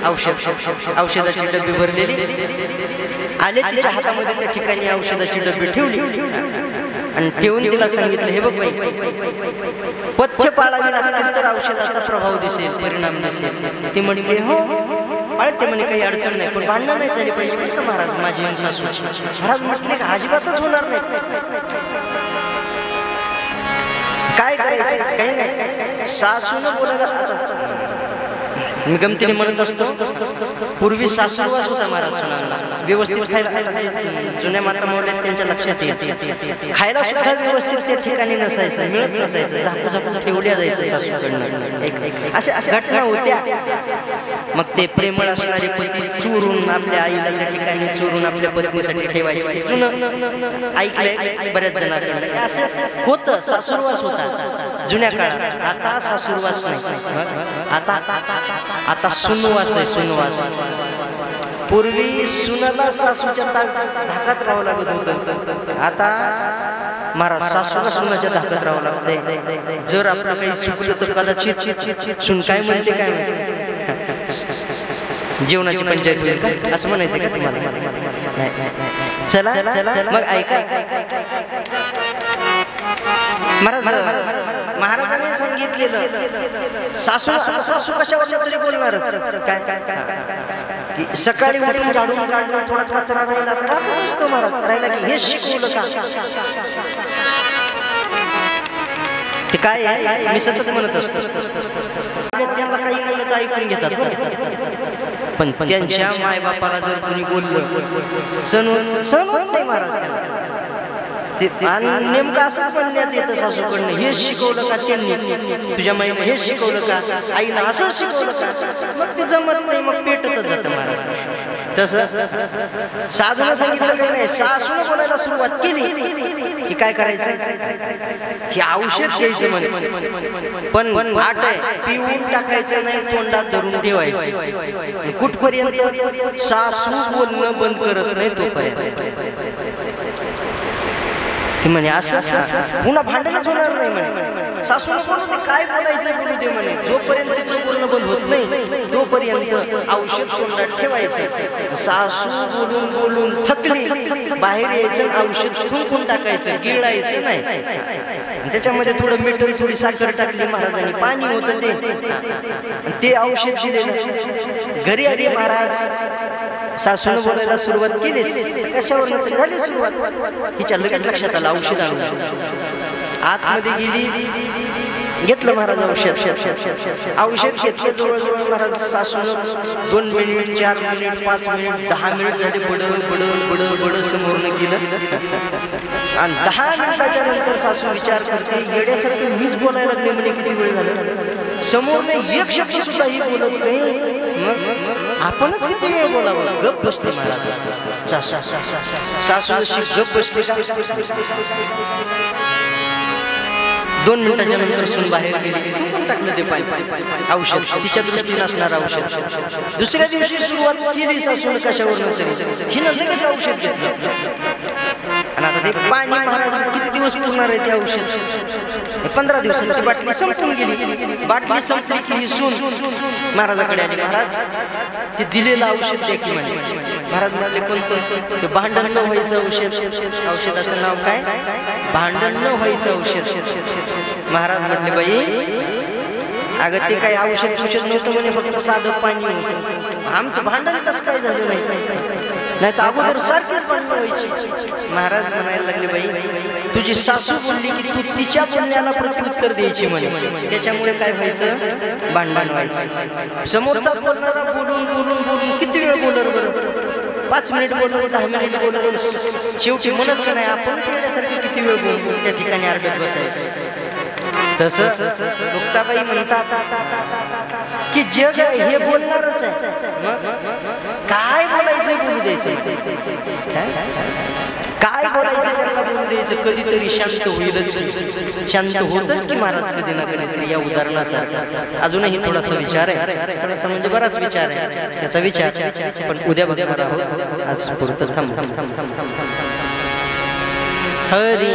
औषधाची डब्बी भरलेली. आले तिच्या हातामध्ये त्या ठिकाणी औषधाची डब्बी ठेवली आणि ठेवून तिला सांगितलं, हे बघ बाई, पथ्य पाळावी लागतील तर औषधाचा प्रभाव दिसेल, परिणाम दिसेल. ती म्हटली, हो ते म्हणे काही अडचण नाही, पण भांडणं नाही झाली पाहिजे म्हणतं महाराज माझी सासूची. महाराज म्हटले, अजिबातच होणार नाही. काय करायचं? काही नाही, सासून बोलायला. मी गमतीने म्हणत असतो, पूर्वी सासूरवास होता महाराज सुनांना, व्यवस्थित खायला. जुन्या माता मावल्या त्यांच्या लक्षात येते, खायला सुद्धा व्यवस्थित त्या ठिकाणी नसायचं, मिळत नसायचं, झाकू झाकू ठेवल्या जायचं सासूकडनं. अशा घटना होत्या. मग ते प्रेमळ असणारे पती चोरून आपल्या आईला त्या ठिकाणी चोरून आपल्या पत्नीसाठी ठेवायचे. जुनं ऐकलंय बऱ्याच जणांकडे, असं होतं, सासूरवास होता जुन्या काळात. आता सासूरवास नाही, आता सुनवास आहे, सुनवास. पूर्वी सुनाला सासूच्या धाकात राहावं लागत होतं, आता महाराज सासूला सुनाच्या धाकात राहावं लागतंय. जर आपलं काही चुकलं तर कदाचित सुन काय म्हणते काय म्हणते, जेवणाची पंचायत होईल का असं म्हणायचं का तुम्हाला? चला मग ऐका. महाराजांनी सांगितलेलं, सासू कशावर तरी बोलणार काय काय. सकाळी उठून झाडून काढणं, थोडा कचरा राहिला तर राहतो महाराज राहिला की हे शिकवलं का? ते काय आहे मी सतत म्हणत असतो, त्यांना काही म्हणलं तर ऐकून घेतात, पण त्यांच्या मायबापाला जर कोणी बोललं सहन होत नाही महाराज. आणि नेमकं असंच म्हणण्यात येतं सासूकडनं, हेच शिकवलं का त्यांनी, तुझ्या माईनं हेच शिकवलं का, आईनं असं शिकवलं का, मग ते जमत नाही, मग पेटतच जातं महाराज. तसं सासूनं सांगितलं काही नाही, सासूनं बोलायला सुरुवात केली की काय करायचं, हे औषध घ्यायचं म्हणे, पण आट आहे, पिऊन टाकायचं नाही, तोंडात धरून ठेवायचं. कुठपर्यंत सासू बोलणं बंद करत नाही तोपर्यंत. ती म्हणे असं पुन्हा भांडणच होणार नाही म्हणे, सासूला बोलू दे, काय बोलायचं बोलू दे म्हणे, जोपर्यंत तिचं बोलणं बंद होत नाही तोपर्यंत औषध तोंडात ठेवायचं. सासू बोलून बोलून थकली, बाहेर यायचं, औषध थुंकून टाकायचं, गिळायचं नाही. त्याच्यामध्ये थोडं मीठ, थोडी साखर टाकली महाराजांनी, पाणी होतं ते औषध दिलेलं. घरी आली महाराज, सासूनं बोलायला सुरुवात केलीच, कशावर तरी झाली सुरुवात, हिच्या लगेच लक्षात आलं औषध आणलं. आतमध्ये गेली, घेतलं महाराज औषध घेतलं. जवळजवळ महाराज सासूनं 2 मिनिट, 4 मिनिट, 5 मिनिट, 10 मिनिट झाले, बड समोरनं गेलं. आणि 10 मिनिटाच्या नंतर सासू विचार करते, येड्यासारखं मीच बोलायला लागले म्हणे, किती वेळ झालं, समोरने एक शब्द सुद्धा ही बोलत नाही, मग आपणच किती वेळ बोलावं. गप बसले महाराज, सासू अशी गप बसली. 2 मिनिटाच्या नंतर सून बाहेर गेली, टाकलं ते पाय औषध, तिच्या दृष्टीने असणार औषध. दुसऱ्या दिवशी सुरुवात केली सासून कशावर तरी, हिनं लगेच औषध घेतलं. आणि आता ते पाणी महाराज किती दिवस पुरणार आहे ते औषध, 15 दिवसांची बाटली संपून गेली. बाटली संपली की ही सून महाराजाकडे आली, महाराज ते दिलेलं औषध द्या की म्हणे. महाराज म्हटले कोणतं, ते भांडण न व्हायचं औषध, औषधाचं नाव काय, भांडण न व्हायचं औषध. महाराज म्हटले बाई, अगं ते काही औषध नव्हतं म्हणे, फक्त साधं पाणी होतं, आमचं भांडण कसं काय झालं नाही तर अगोदर सारखीच भांडणं व्हायची. महाराज म्हणायला लागले, बाई तुझी सासू बोलली की तू तिच्या बोलण्याला प्रत्युत्तर द्यायची म्हणे, त्याच्यामुळे काय व्हायचं, भांडण व्हायचं. समोरचा बोलणारा बोलून बोलून बोलून किती वेळ बोलर, बरोबर 5 मिनिट बोलर, 10 मिनिट बोलर, शेवटी म्हणत का नाही, आपण येण्यासारखी किती वेळ बोलून त्या ठिकाणी अर्धत बसायचं. तसं मुक्ताबाई म्हणतात की जग हे बोलणारच आहे, काय बोलायचं बोलू द्यायचं, काय बोलायचं त्याला बोलू द्यायचं, कधीतरी शांत होईलच, शांत होतच की महाराज कधी ना कधीतरी. या उदाहरणासारखा अजूनही थोडासा विचार आहे, थोडासा म्हणजे बराच विचार आहे, त्याचा विचार पण उद्या बघणार आहोत. आज पुरतं थांब. हरी